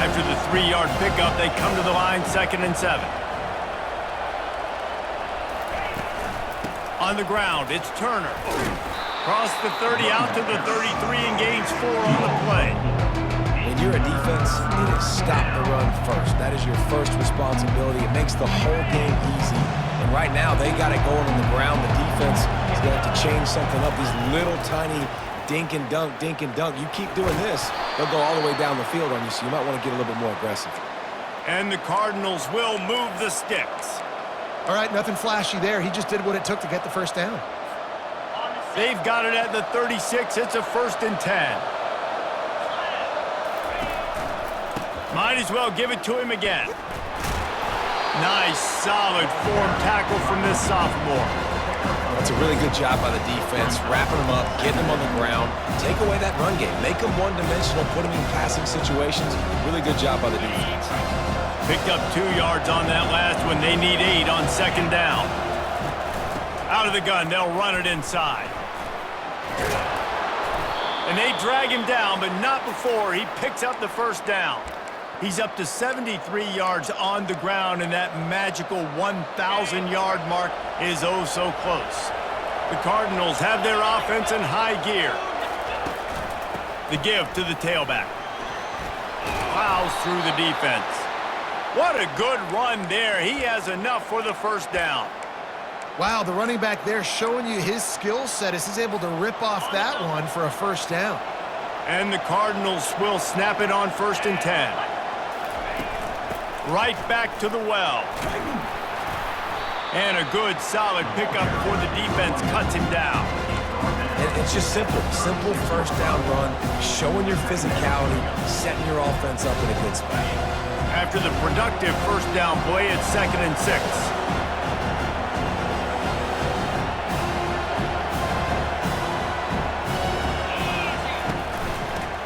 S1: After the 3-yard pickup, they come to the line 2nd and 7. On the ground, it's Turner. Cross the 30 out to the 33 and gains 4 on the play.
S2: When you're a defense, it is stop the run first. That is your first responsibility. It makes the whole game easy. And right now, they got it going on the ground. The defense is going to have to change something up. These little tiny dink and dunk, dink and dunk. You keep doing this, they'll go all the way down the field on you, so you might want to get a little bit more aggressive.
S1: And the Cardinals will move the sticks.
S3: All right, nothing flashy there. He just did what it took to get the first down.
S1: They've got it at the 36. It's a 1st and 10. Might as well give it to him again. Nice, solid form tackle from this sophomore.
S2: That's a really good job by the defense, wrapping them up, getting them on the ground, take away that run game, make them one-dimensional, put them in passing situations. Really good job by the defense.
S1: Picked up 2 yards on that last one. They need 8 on second down. Out of the gun, they'll run it inside. And they drag him down, but not before he picks up the first down. He's up to 73 yards on the ground, and that magical 1,000-yard mark is oh so close. The Cardinals have their offense in high gear. The give to the tailback. Plows through the defense. What a good run there. He has enough for the first down.
S3: Wow, the running back there showing you his skill set as he's able to rip off that one for a first down.
S1: And the Cardinals will snap it on 1st and 10. Right back to the well. And a good, solid pickup before the defense cuts him down.
S2: It's just simple first down run, showing your physicality, setting your offense up in a good spot.
S1: After the productive first down play, it's 2nd and 6.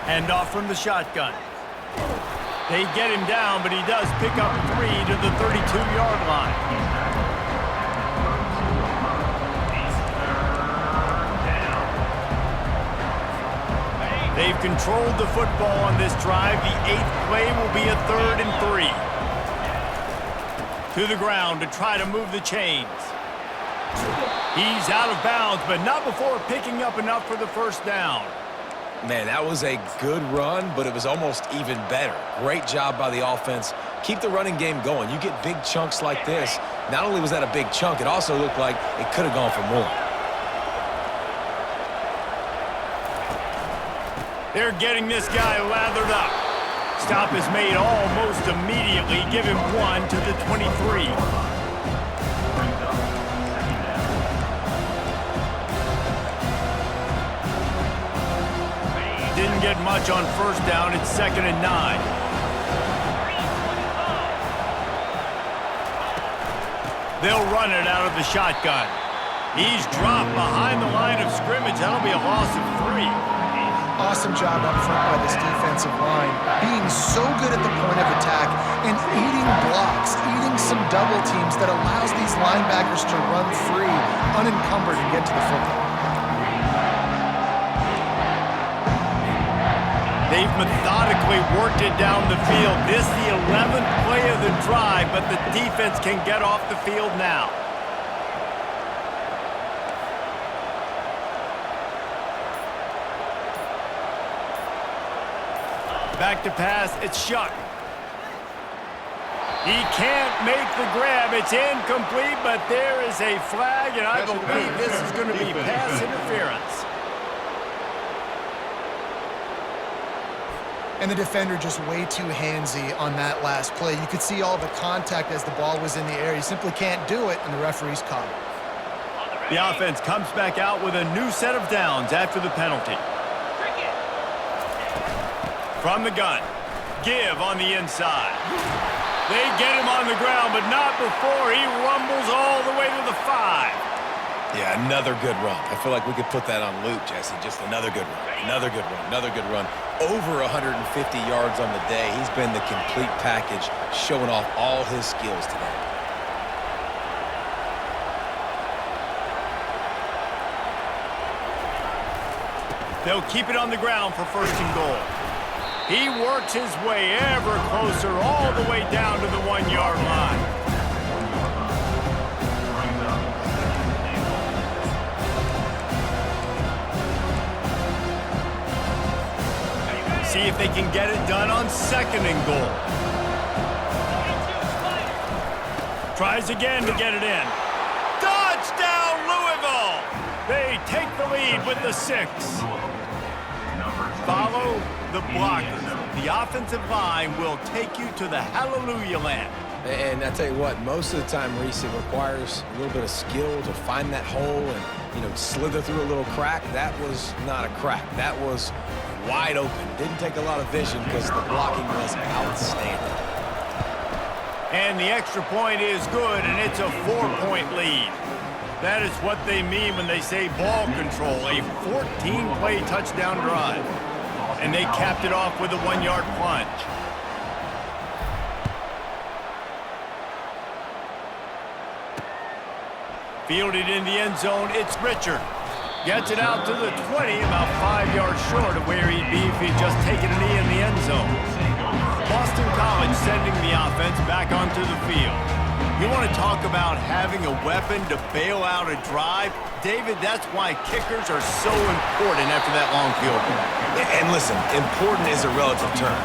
S1: Hand off from the shotgun. They get him down, but he does pick up 3 to the 32-yard line. They've controlled the football on this drive. The 8th play will be a 3rd and 3. To the ground to try to move the chains. He's out of bounds, but not before picking up enough for the first down.
S2: Man, that was a good run, but it was almost even better. Great job by the offense. Keep the running game going. You get big chunks like this. Not only was that a big chunk, it also looked like it could have gone for more.
S1: They're getting this guy lathered up. Stop is made almost immediately. Give him 1 to the 23. Didn't get much on first down. It's 2nd and 9. They'll run it out of the shotgun. He's dropped behind the line of scrimmage. That'll be a loss of 3.
S3: Awesome job up front by this defensive line, being so good at the point of attack and eating blocks, eating some double teams that allows these linebackers to run free, unencumbered, and get to the football.
S1: They've methodically worked it down the field. This is the 11th play of the drive, but the defense can get off the field now. Back to pass, it's Shuck. He can't make the grab. It's incomplete, but there is a flag, and I believe this is going to be pass interference.
S3: And the defender just way too handsy on that last play. You could see all the contact as the ball was in the air. You simply can't do it, and the referee's caught it.
S1: The offense comes back out with a new set of downs after the penalty. From the gun, give on the inside. They get him on the ground, but not before he rumbles all the way to the 5.
S2: Yeah, another good run. I feel like we could put that on loop, Jesse. Just another good run, another good run, another good run. Over 150 yards on the day. He's been the complete package, showing off all his skills today.
S1: They'll keep it on the ground for 1st and goal. He works his way ever closer, all the way down to the 1-yard line. See if they can get it done on 2nd and goal. Tries again to get it in. Touchdown, Louisville! They take the lead with the 6. Follow the blockers. The offensive line will take you to the hallelujah land.
S2: And I tell you what, most of the time, Reese, it requires a little bit of skill to find that hole and, slither through a little crack. That was not a crack. That was wide open. Didn't take a lot of vision because the blocking was outstanding.
S1: And the extra point is good, and it's a 4-point lead. That is what they mean when they say ball control, a 14-play touchdown drive. And they capped it off with a 1-yard plunge. Fielded in the end zone, it's Richard. Gets it out to the 20, about 5 yards short of where he'd be if he'd just taken a knee in the end zone. Boston College sending the offense back onto the field. You want to talk about having a weapon to bail out a drive? David, that's why kickers are so important after that long field goal.
S2: And listen, important is a relative term.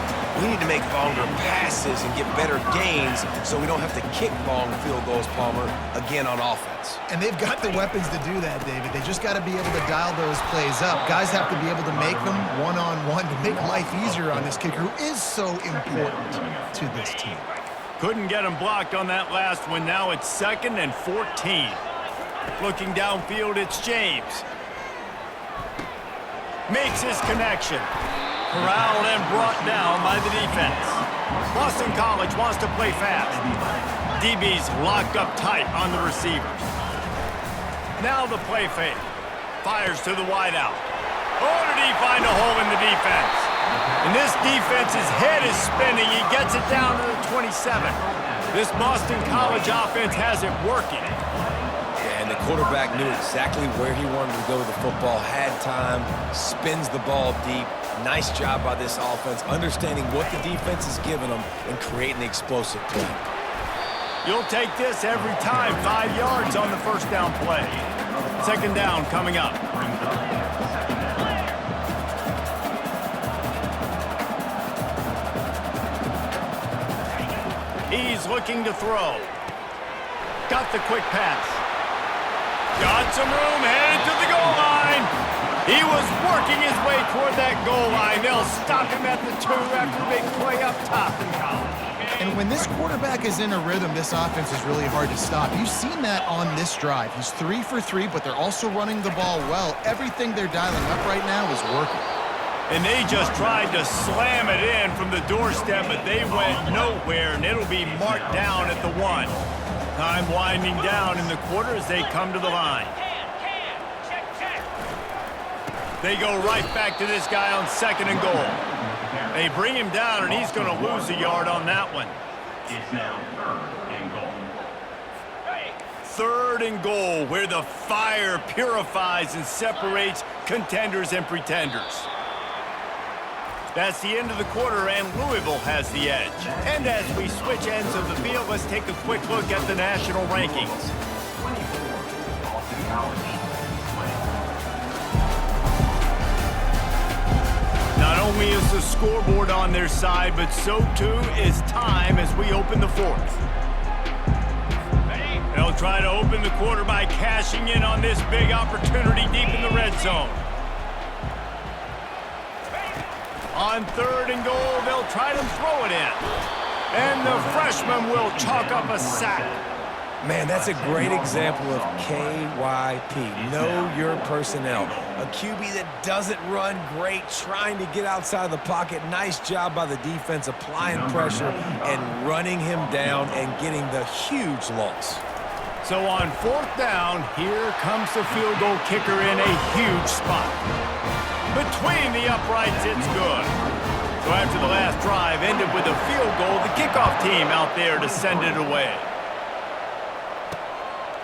S2: We need to make longer passes and get better gains so we don't have to kick long field goals, Palmer, again on offense.
S3: And they've got the weapons to do that, David. They just got to be able to dial those plays up. Guys have to be able to make them one-on-one to make life easier on this kicker, who is so important to this team.
S1: Couldn't get him blocked on that last one. Now it's 2nd and 14. Looking downfield, it's James. Makes his connection. Corralled and brought down by the defense. Boston College wants to play fast. DB's locked up tight on the receivers. Now the play fake. Fires to the wideout. Oh, did he find a hole in the defense? And this defense's head is spinning. He gets it down to the 27. This Boston College offense has it working.
S2: And the quarterback knew exactly where he wanted to go with the football, had time, spins the ball deep. Nice job by this offense, understanding what the defense is giving them and creating the explosive play.
S1: You'll take this every time. 5 yards on the first down play. 2nd down coming up. He's looking to throw. Got the quick pass. Got some room, headed to the goal line. He was working his way toward that goal line. They'll stop him at the 2 after a big play up top.
S3: And when this quarterback is in a rhythm, this offense is really hard to stop. You've seen that on this drive. He's 3 for 3, but they're also running the ball well. Everything they're dialing up right now is working.
S1: And they just tried to slam it in from the doorstep, but they went nowhere, and it'll be marked down at the 1. Time winding down in the quarter as they come to the line. They go right back to this guy on 2nd and goal. They bring him down, and he's going to lose a yard on that one.
S5: It's now 3rd and goal.
S1: 3rd and goal, where the fire purifies and separates contenders and pretenders. That's the end of the quarter, and Louisville has the edge. And as we switch ends of the field, let's take a quick look at the national rankings.
S5: 24, Boston College.
S1: Not only is the scoreboard on their side, but so too is time as we open the 4th. They'll try to open the quarter by cashing in on this big opportunity deep in the red zone. On 3rd and goal, they'll try to throw it in. And the freshman will chalk up a sack.
S2: Man, that's a great example of KYP, know your personnel. A QB that doesn't run great, trying to get outside of the pocket. Nice job by the defense, applying pressure and running him down and getting the huge loss.
S1: So on 4th down, here comes the field goal kicker in a huge spot. Between the uprights, it's good. So after the last drive ended with a field goal, the kickoff team out there to send it away.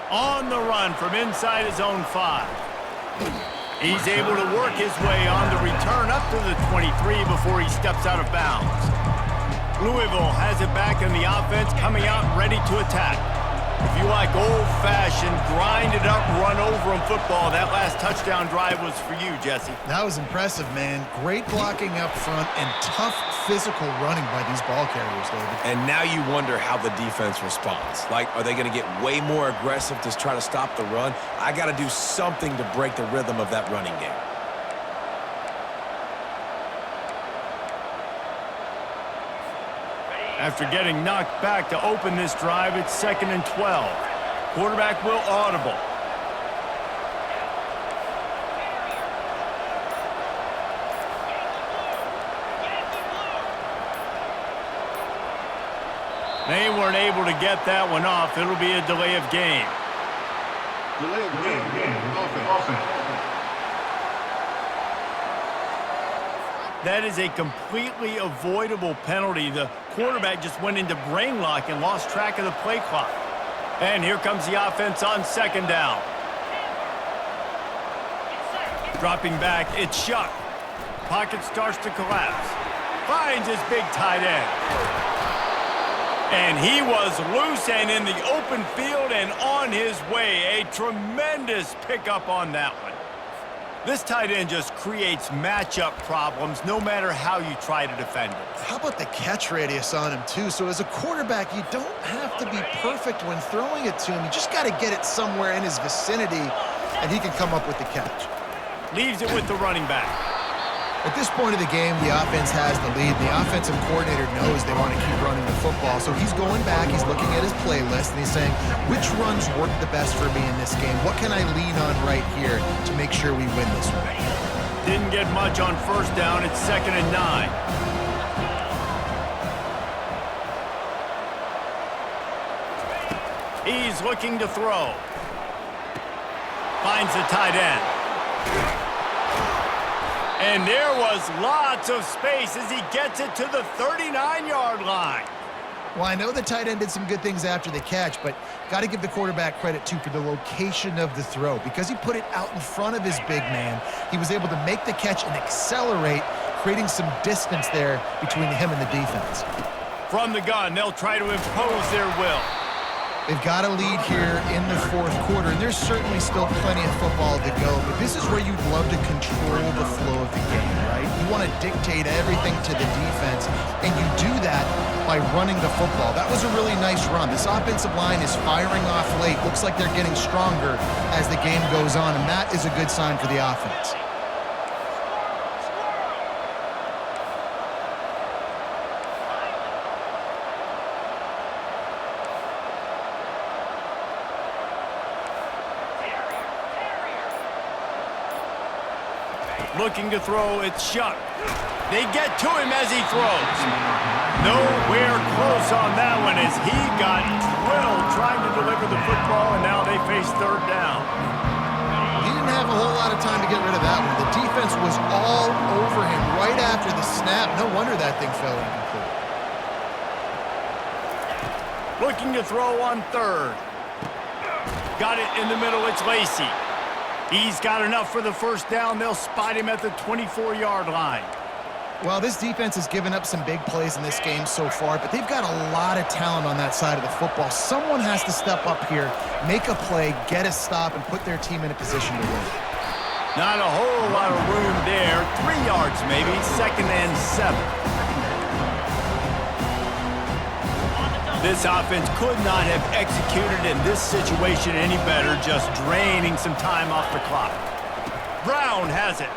S1: On the run from inside his own 5. He's able to work his way on the return up to the 23 before he steps out of bounds. Louisville has it back in the offense, coming out ready to attack. If you like old-fashioned, grind-it-up, run-over-'em football, that last touchdown drive was for you, Jesse.
S3: That was impressive, man. Great blocking up front and tough physical running by these ball carriers, David.
S2: And now you wonder how the defense responds. Like, are they going to get way more aggressive to try to stop the run? I got to do something to break the rhythm of that running game.
S1: After getting knocked back to open this drive, it's 2nd and 12. Quarterback will audible. They weren't able to get that one off. It'll be a delay of game.
S6: Delay of game. Offense.
S1: That is a completely avoidable penalty. The quarterback just went into brain lock and lost track of the play clock. And here comes the offense on second down. Dropping back, it's Shuck. Pocket starts to collapse. Finds his big tight end. And he was loose and in the open field and on his way. A tremendous pickup on that one. This tight end just creates matchup problems no matter how you try to defend it.
S3: How about the catch radius on him, too? So as a quarterback, you don't have to be perfect when throwing it to him. You just got to get it somewhere in his vicinity, and he can come up with the catch.
S1: Leaves it with the running back.
S3: At this point of the game, the offense has the lead. The offensive coordinator knows they want to keep running the football, so he's going back, he's looking at his playlist, and he's saying, which runs work the best for me in this game? What can I lean on right here to make sure we win this one?
S1: Didn't get much on first down. It's 2nd and 9. He's looking to throw. Finds the tight end. And there was lots of space as he gets it to the 39-yard line.
S3: Well, I know the tight end did some good things after the catch, but got to give the quarterback credit, too, for the location of the throw. Because he put it out in front of his big man, he was able to make the catch and accelerate, creating some distance there between him and the defense.
S1: From the gun, they'll try to impose their will.
S3: They've got a lead here in the fourth quarter, and there's certainly still plenty of football to go, but this is where you'd love to control the flow of the game, right? You want to dictate everything to the defense, and you do that by running the football. That was a really nice run. This offensive line is firing off late. Looks like they're getting stronger as the game goes on, and that is a good sign for the offense.
S1: Looking to throw, it's Shuck. They get to him as he throws. Nowhere close on that one as he got drilled trying to deliver the football, and now they face third down.
S3: He didn't have a whole lot of time to get rid of that one. The defense was all over him right after the snap. No wonder that thing fell incomplete.
S1: Looking to throw on third. Got it in the middle, it's Lacey. He's got enough for the first down. They'll spot him at the 24-yard line.
S3: Well, this defense has given up some big plays in this game so far, but they've got a lot of talent on that side of the football. Someone has to step up here, make a play, get a stop, and put their team in a position to win.
S1: Not a whole lot of room there. 3 yards maybe, 2nd and 7. This offense could not have executed in this situation any better, just draining some time off the clock. Brown has it.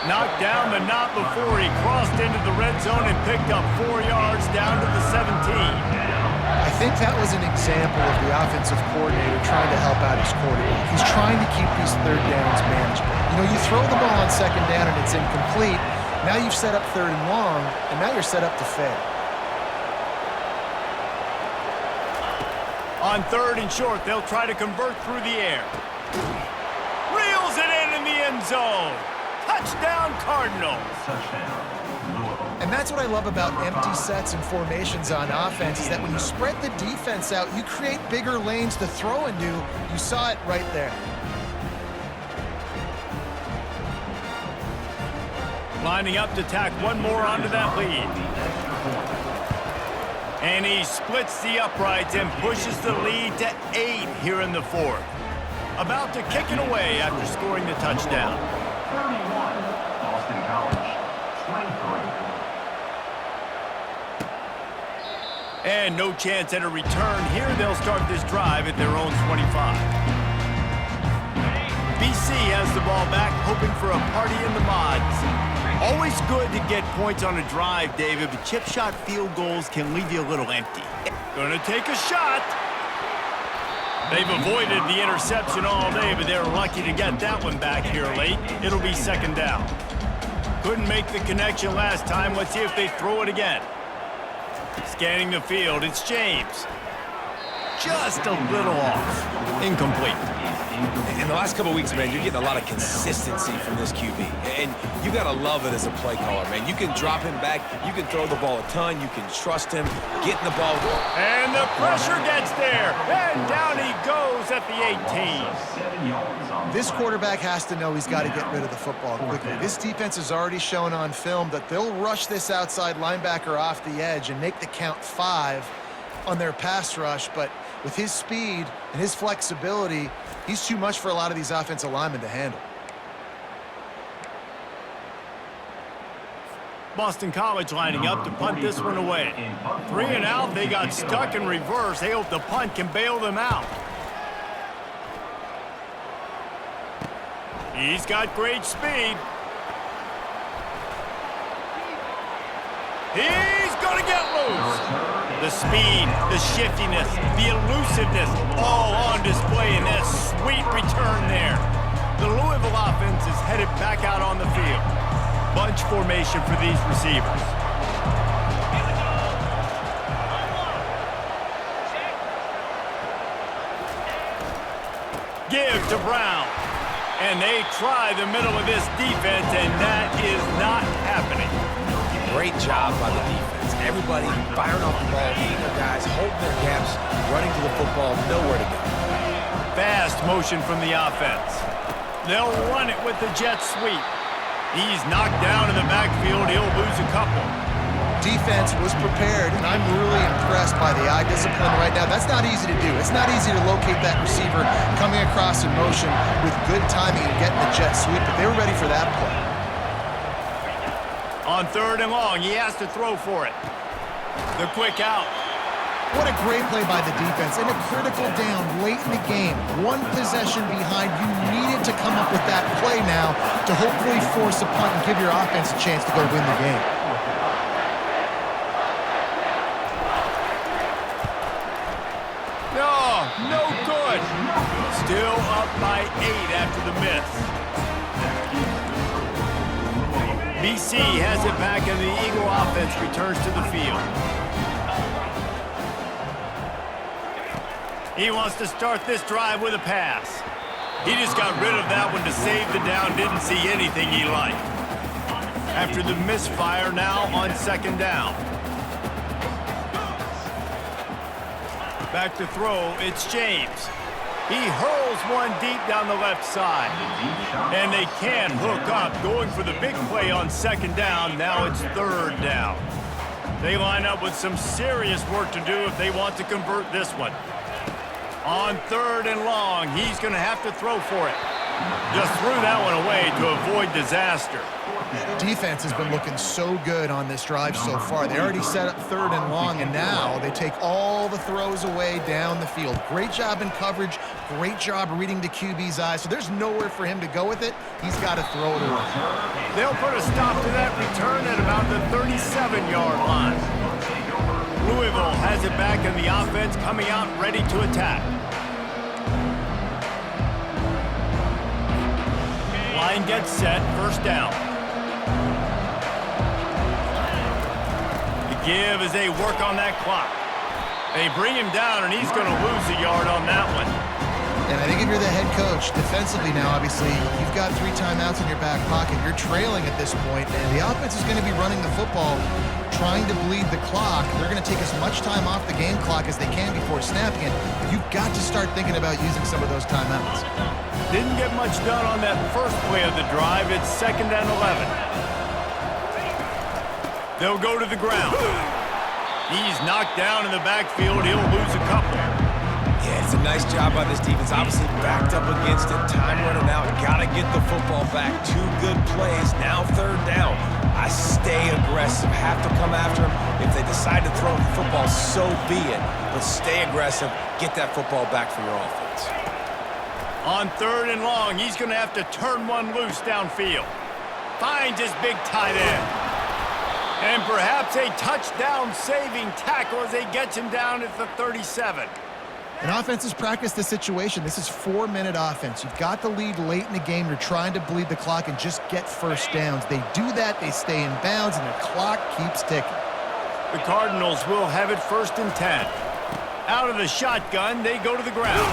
S1: Knocked down, but not before he crossed into the red zone and picked up 4 yards down to the 17.
S3: I think that was an example of the offensive coordinator trying to help out his quarterback. He's trying to keep these third downs manageable. You know, you throw the ball on second down and it's incomplete. Now you've set up third and long, and now you're set up to fail.
S1: On third and short, they'll try to convert through the air. Reels it in the end zone. Touchdown, Cardinals.
S3: And that's what I love about empty sets and formations on offense, is that when you spread the defense out, you create bigger lanes to throw into. You saw it right there.
S1: Lining up to tack one more onto that lead. And he splits the uprights and pushes the lead to 8 here in the fourth. About to kick it away after scoring the touchdown.
S5: 31, Boston College, 23.
S1: And no chance at a return here. They'll start this drive at their own 25. BC has the ball back, hoping for a party in the mods. Always good to get points on a drive, David, but chip shot field goals can leave you a little empty. Gonna take a shot. They've avoided the interception all day, but they're lucky to get that one back here late. It'll be 2nd down. Couldn't make the connection last time. Let's see if they throw it again. Scanning the field, it's James. Just a little off. Incomplete.
S2: In the last couple of weeks, man, you're getting a lot of consistency from this QB. And you got to love it as a play caller, man. You can drop him back. You can throw the ball a ton. You can trust him. Getting the ball.
S1: And the pressure gets there. And down he goes at the 18.
S3: This quarterback has to know he's got to get rid of the football quickly. This defense has already shown on film that they'll rush this outside linebacker off the edge and make the count 5 on their pass rush, but with his speed and his flexibility, he's too much for a lot of these offensive linemen to handle.
S1: Boston College lining up to punt this one away. 3 and out, they got stuck in reverse. They hope the punt can bail them out. He's got great speed. He's going to get loose. The speed, the shiftiness, the elusiveness, all on display in that sweet return there. The Louisville offense is headed back out on the field. Bunch formation for these receivers. Give to Brown. And they try the middle of this defense, and that is not happening.
S2: Great job by the defense. Everybody firing off the ball, hitting their guys, holding their gaps, running to the football, nowhere to go.
S1: Fast motion from the offense. They'll run it with the jet sweep. He's knocked down in the backfield. He'll lose a couple.
S3: Defense was prepared, and I'm really impressed by the eye discipline right now. That's not easy to do. It's not easy to locate that receiver coming across in motion with good timing and getting the jet sweep, but they were ready for that play.
S1: On 3rd and long, he has to throw for it. The quick out.
S3: What a great play by the defense. In a critical down late in the game, one possession behind, you needed to come up with that play now to hopefully force a punt and give your offense a chance to go win the game.
S1: No good. Still up by 8 after the miss. BC has it back, and the Eagle offense returns to the field. He wants to start this drive with a pass. He just got rid of that one to save the down. Didn't see anything he liked. After the misfire, now on 2nd down. Back to throw, it's James. He hurls one deep down the left side. And they can't hook up, going for the big play on 2nd down. Now it's 3rd down. They line up with some serious work to do if they want to convert this one. On 3rd and long, he's going to have to throw for it. Just threw that one away to avoid disaster.
S3: Defense has been looking so good on this drive so far. They already set up 3rd and long, and now they take all the throws away down the field. Great job in coverage, great job reading the QB's eyes. So there's nowhere for him to go with it. He's got to throw it away.
S1: They'll put a stop to that return at about the 37-yard line. Louisville has it back, and the offense coming out ready to attack. Line gets set, 1st down. The give as they work on that clock. They bring him down, and he's going to lose a yard on that one.
S3: And I think if you're the head coach, defensively now, obviously, you've got 3 timeouts in your back pocket. You're trailing at this point, and the offense is going to be running the football, trying to bleed the clock. They're going to take as much time off the game clock as they can before snapping it. You've got to start thinking about using some of those timeouts.
S1: Didn't get much done on that first play of the drive. It's 2nd and 11. They'll go to the ground. He's knocked down in the backfield. He'll lose a couple.
S2: Yeah, it's a nice job by this defense. Obviously backed up against it. Time running out. Got to get the football back. 2 good plays. Now 3rd down. I stay aggressive. Have to come after him. If they decide to throw the football, so be it. But stay aggressive. Get that football back for your offense.
S1: On 3rd and long, he's going to have to turn one loose downfield. Finds his big tight end. And perhaps a touchdown-saving tackle as they get him down at the 37.
S3: And offenses practice the situation. This is 4-minute offense. You've got the lead late in the game. You're trying to bleed the clock and just get 1st downs. They do that, they stay in bounds, and the clock keeps ticking.
S1: The Cardinals will have it 1st and 10. Out of the shotgun, they go to the ground.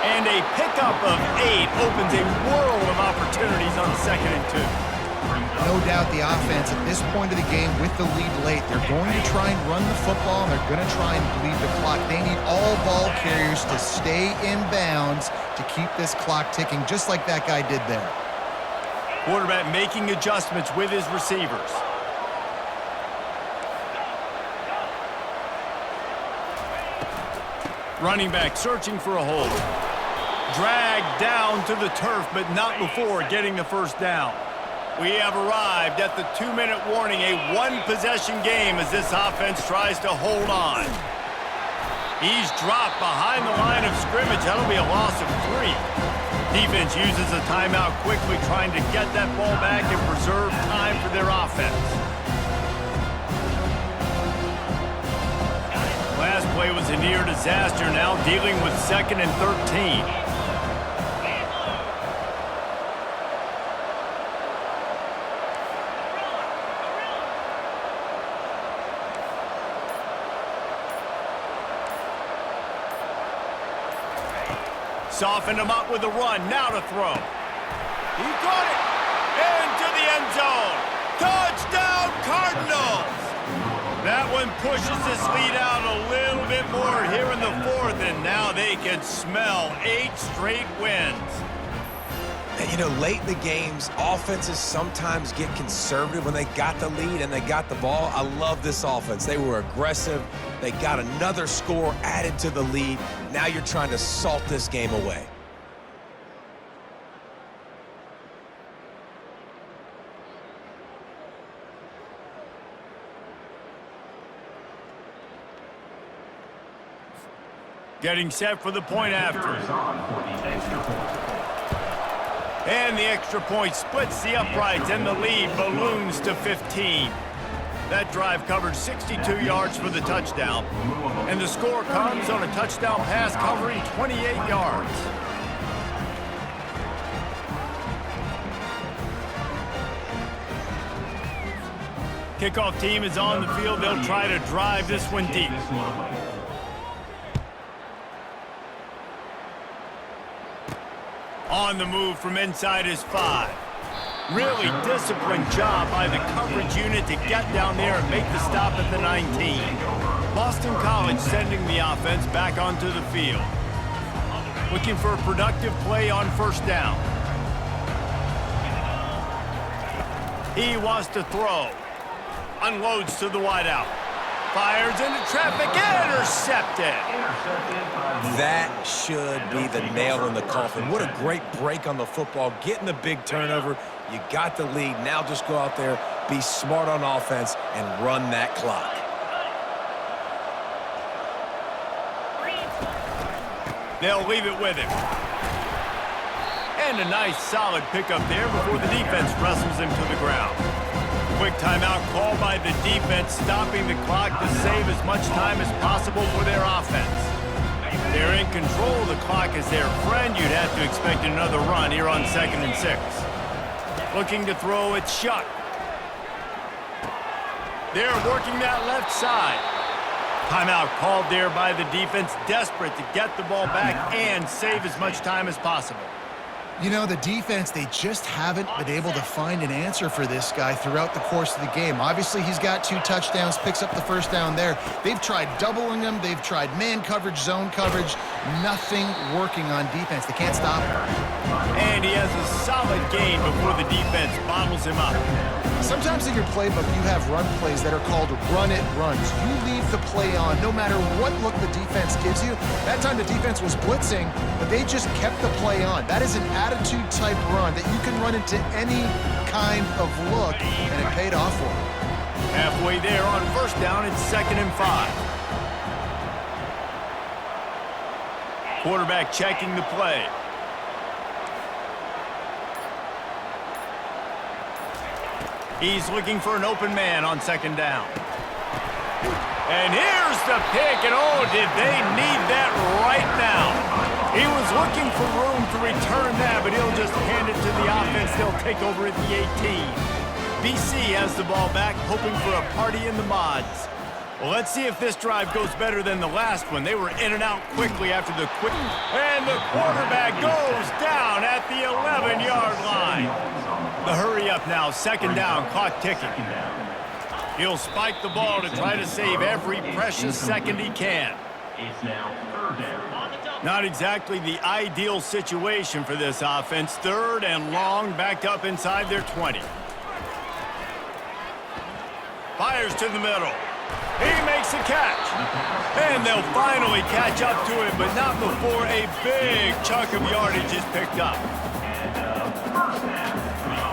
S1: And a pickup of 8 opens a world of opportunities on 2nd and 2.
S3: No doubt the offense at this point of the game with the lead late, they're going to try and run the football, and they're going to try and bleed the clock. They need all ball carriers to stay in bounds to keep this clock ticking, just like that guy did there.
S1: Quarterback making adjustments with his receivers. Running back searching for a hole. Dragged down to the turf, but not before getting the 1st down. We have arrived at the 2-minute warning, a 1-possession game as this offense tries to hold on. He's dropped behind the line of scrimmage. That'll be a loss of 3. Defense uses a timeout quickly, trying to get that ball back and preserve time for their offense. Last play was a near disaster, now dealing with 2nd and 13. Soften him up with a run. Now to throw. He got it. Into the end zone. Touchdown, Cardinals. That one pushes this lead out a little bit more here in the 4th, and now they can smell 8 straight wins.
S2: And, you know, late in the games, offenses sometimes get conservative when they got the lead and they got the ball. I love this offense. They were aggressive. They got another score added to the lead. Now you're trying to salt this game away.
S1: Getting set for the point after. And the extra point splits the uprights, and the lead balloons to 15. That drive covered 62 yards for the touchdown, and the score comes on a touchdown pass covering 28 yards. Kickoff team is on the field. They'll try to drive this one deep. On the move from inside his 5. Really disciplined job by the coverage unit to get down there and make the stop at the 19. Boston College sending the offense back onto the field. Looking for a productive play on 1st down. He wants to throw. Unloads to the wideout. Fires into traffic, intercepted.
S2: That should be the nail in the coffin. What a great break on the football, getting the big turnover. You got the lead. Now just go out there, be smart on offense, and run that clock.
S1: They'll leave it with him. And a nice solid pickup there before the defense wrestles him to the ground. Quick timeout called by the defense, stopping the clock to save as much time as possible for their offense. They're in control of the clock as their friend. You'd have to expect another run here on 2nd and 6. Looking to throw, it's shut. They're working that left side. Timeout called there by the defense, desperate to get the ball back and save as much time as possible.
S3: You know, the defense, they just haven't been able to find an answer for this guy throughout the course of the game. Obviously, he's got 2 touchdowns, picks up the 1st down there. They've tried doubling him. They've tried man coverage, zone coverage. Nothing working on defense. They can't stop him.
S1: And he has a solid gain before the defense bottles him up.
S3: Sometimes in your playbook, you have run plays that are called run-it runs. You leave the play on no matter what look the defense gives you. That time the defense was blitzing, but they just kept the play on. That is an attitude-type run that you can run into any kind of look, and it paid off for him.
S1: Halfway there on 1st down, it's 2nd and 5. Quarterback checking the play. He's looking for an open man on 2nd down. And here's the pick, and oh, did they need that right now. He was looking for room to return that, but he'll just hand it to the offense. They'll take over at the 18. BC has the ball back, hoping for a party in the mods. Well, let's see if this drive goes better than the last one. They were in and out quickly after the quick... And the quarterback goes down at the 11-yard line. The hurry up now, second down, clock ticking. He'll spike the ball to try to save every precious second he can.
S5: It's now third down.
S1: Not exactly the ideal situation for this offense. Third and long, backed up inside their 20. Fires to the middle. He makes the catch. And they'll finally catch up to him, but not before a big chunk of yardage is picked up.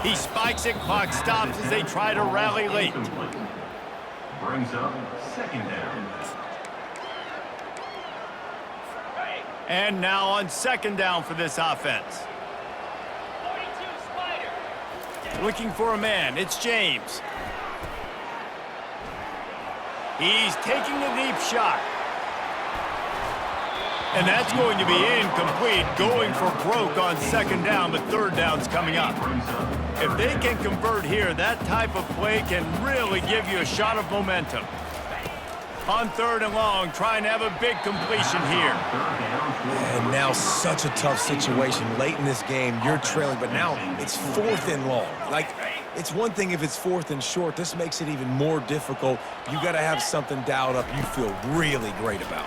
S1: He spikes it, clock stops as they try to rally late.
S5: Brings up second down.
S1: And now on second down for this offense. Looking for a man, it's James. He's taking the deep shot. And that's going to be incomplete, going for broke on second down, but third down's coming up. If they can convert here, that type of play can really give you a shot of momentum. On third and long, trying to have a big completion here.
S2: And now such a tough situation. Late in this game, you're trailing, but now it's fourth and long. Like, it's one thing if it's fourth and short. This makes it even more difficult. You got to have something dialed up you feel really great about.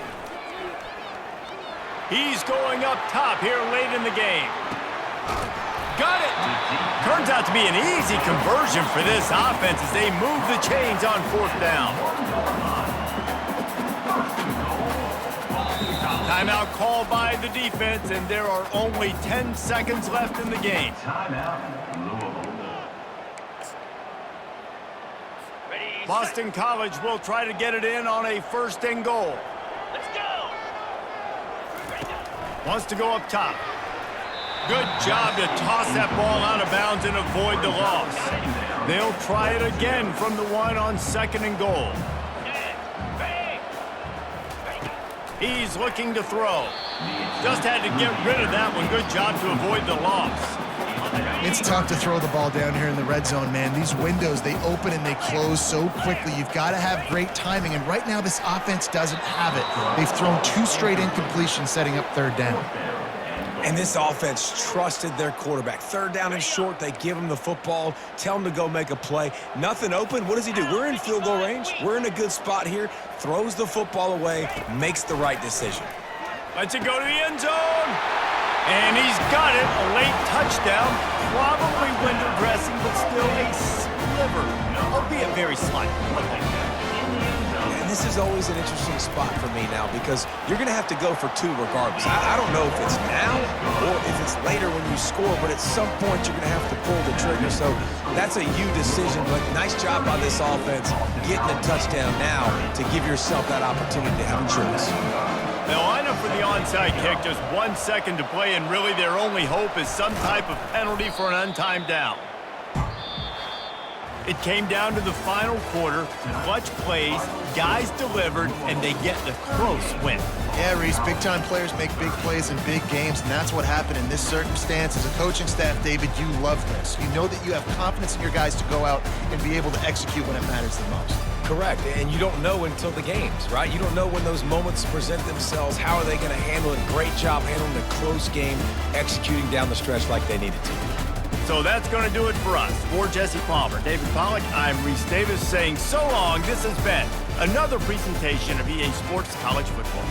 S1: He's going up top here late in the game. Got it! Turns out to be an easy conversion for this offense as they move the chains on fourth down. Timeout called by the defense, and there are only 10 seconds left in the game.
S5: Timeout, Louisville.
S1: Boston College will try to get it in on a first and goal.
S7: Let's go!
S1: Wants to go up top. Good job to toss that ball out of bounds and avoid the loss. They'll try it again from the one on second and goal. He's looking to throw. Just had to get rid of that one. Good job to avoid the loss.
S3: It's tough to throw the ball down here in the red zone, man. These windows, they open and they close so quickly. You've got to have great timing, and right now this offense doesn't have it. They've thrown 2 straight incompletions setting up third down.
S2: And this offense trusted their quarterback. Third down and short, they give him the football, tell him to go make a play. Nothing open, what does he do? We're in field goal range. We're in a good spot here. Throws the football away, makes the right decision.
S1: Lets it go to the end zone. And he's got it, a late touchdown. Probably window dressing, but still a sliver, albeit very slight.
S2: And this is always an interesting spot for me now because you're going to have to go for 2 regardless. I don't know if it's now or if it's later when you score, but at some point you're going to have to pull the trigger. So that's a you decision, but nice job by this offense getting the touchdown now to give yourself that opportunity to have a choice.
S1: They'll line up for the onside kick, just 1 second to play, and really their only hope is some type of penalty for an untimed down. It came down to the final quarter, clutch plays, guys delivered, and they get the close win.
S3: Yeah, Reese, big-time players make big plays in big games, and that's what happened in this circumstance. As a coaching staff, David, you love this. You know that you have confidence in your guys to go out and be able to execute when it matters the most.
S2: Correct, and you don't know until the games, right? You don't know when those moments present themselves. How are they going to handle it? Great job handling a close game, executing down the stretch like they needed to.
S1: So that's going to do it for us. For Jesse Palmer, David Pollack, I'm Reese Davis saying so long. This has been another presentation of EA Sports College Football.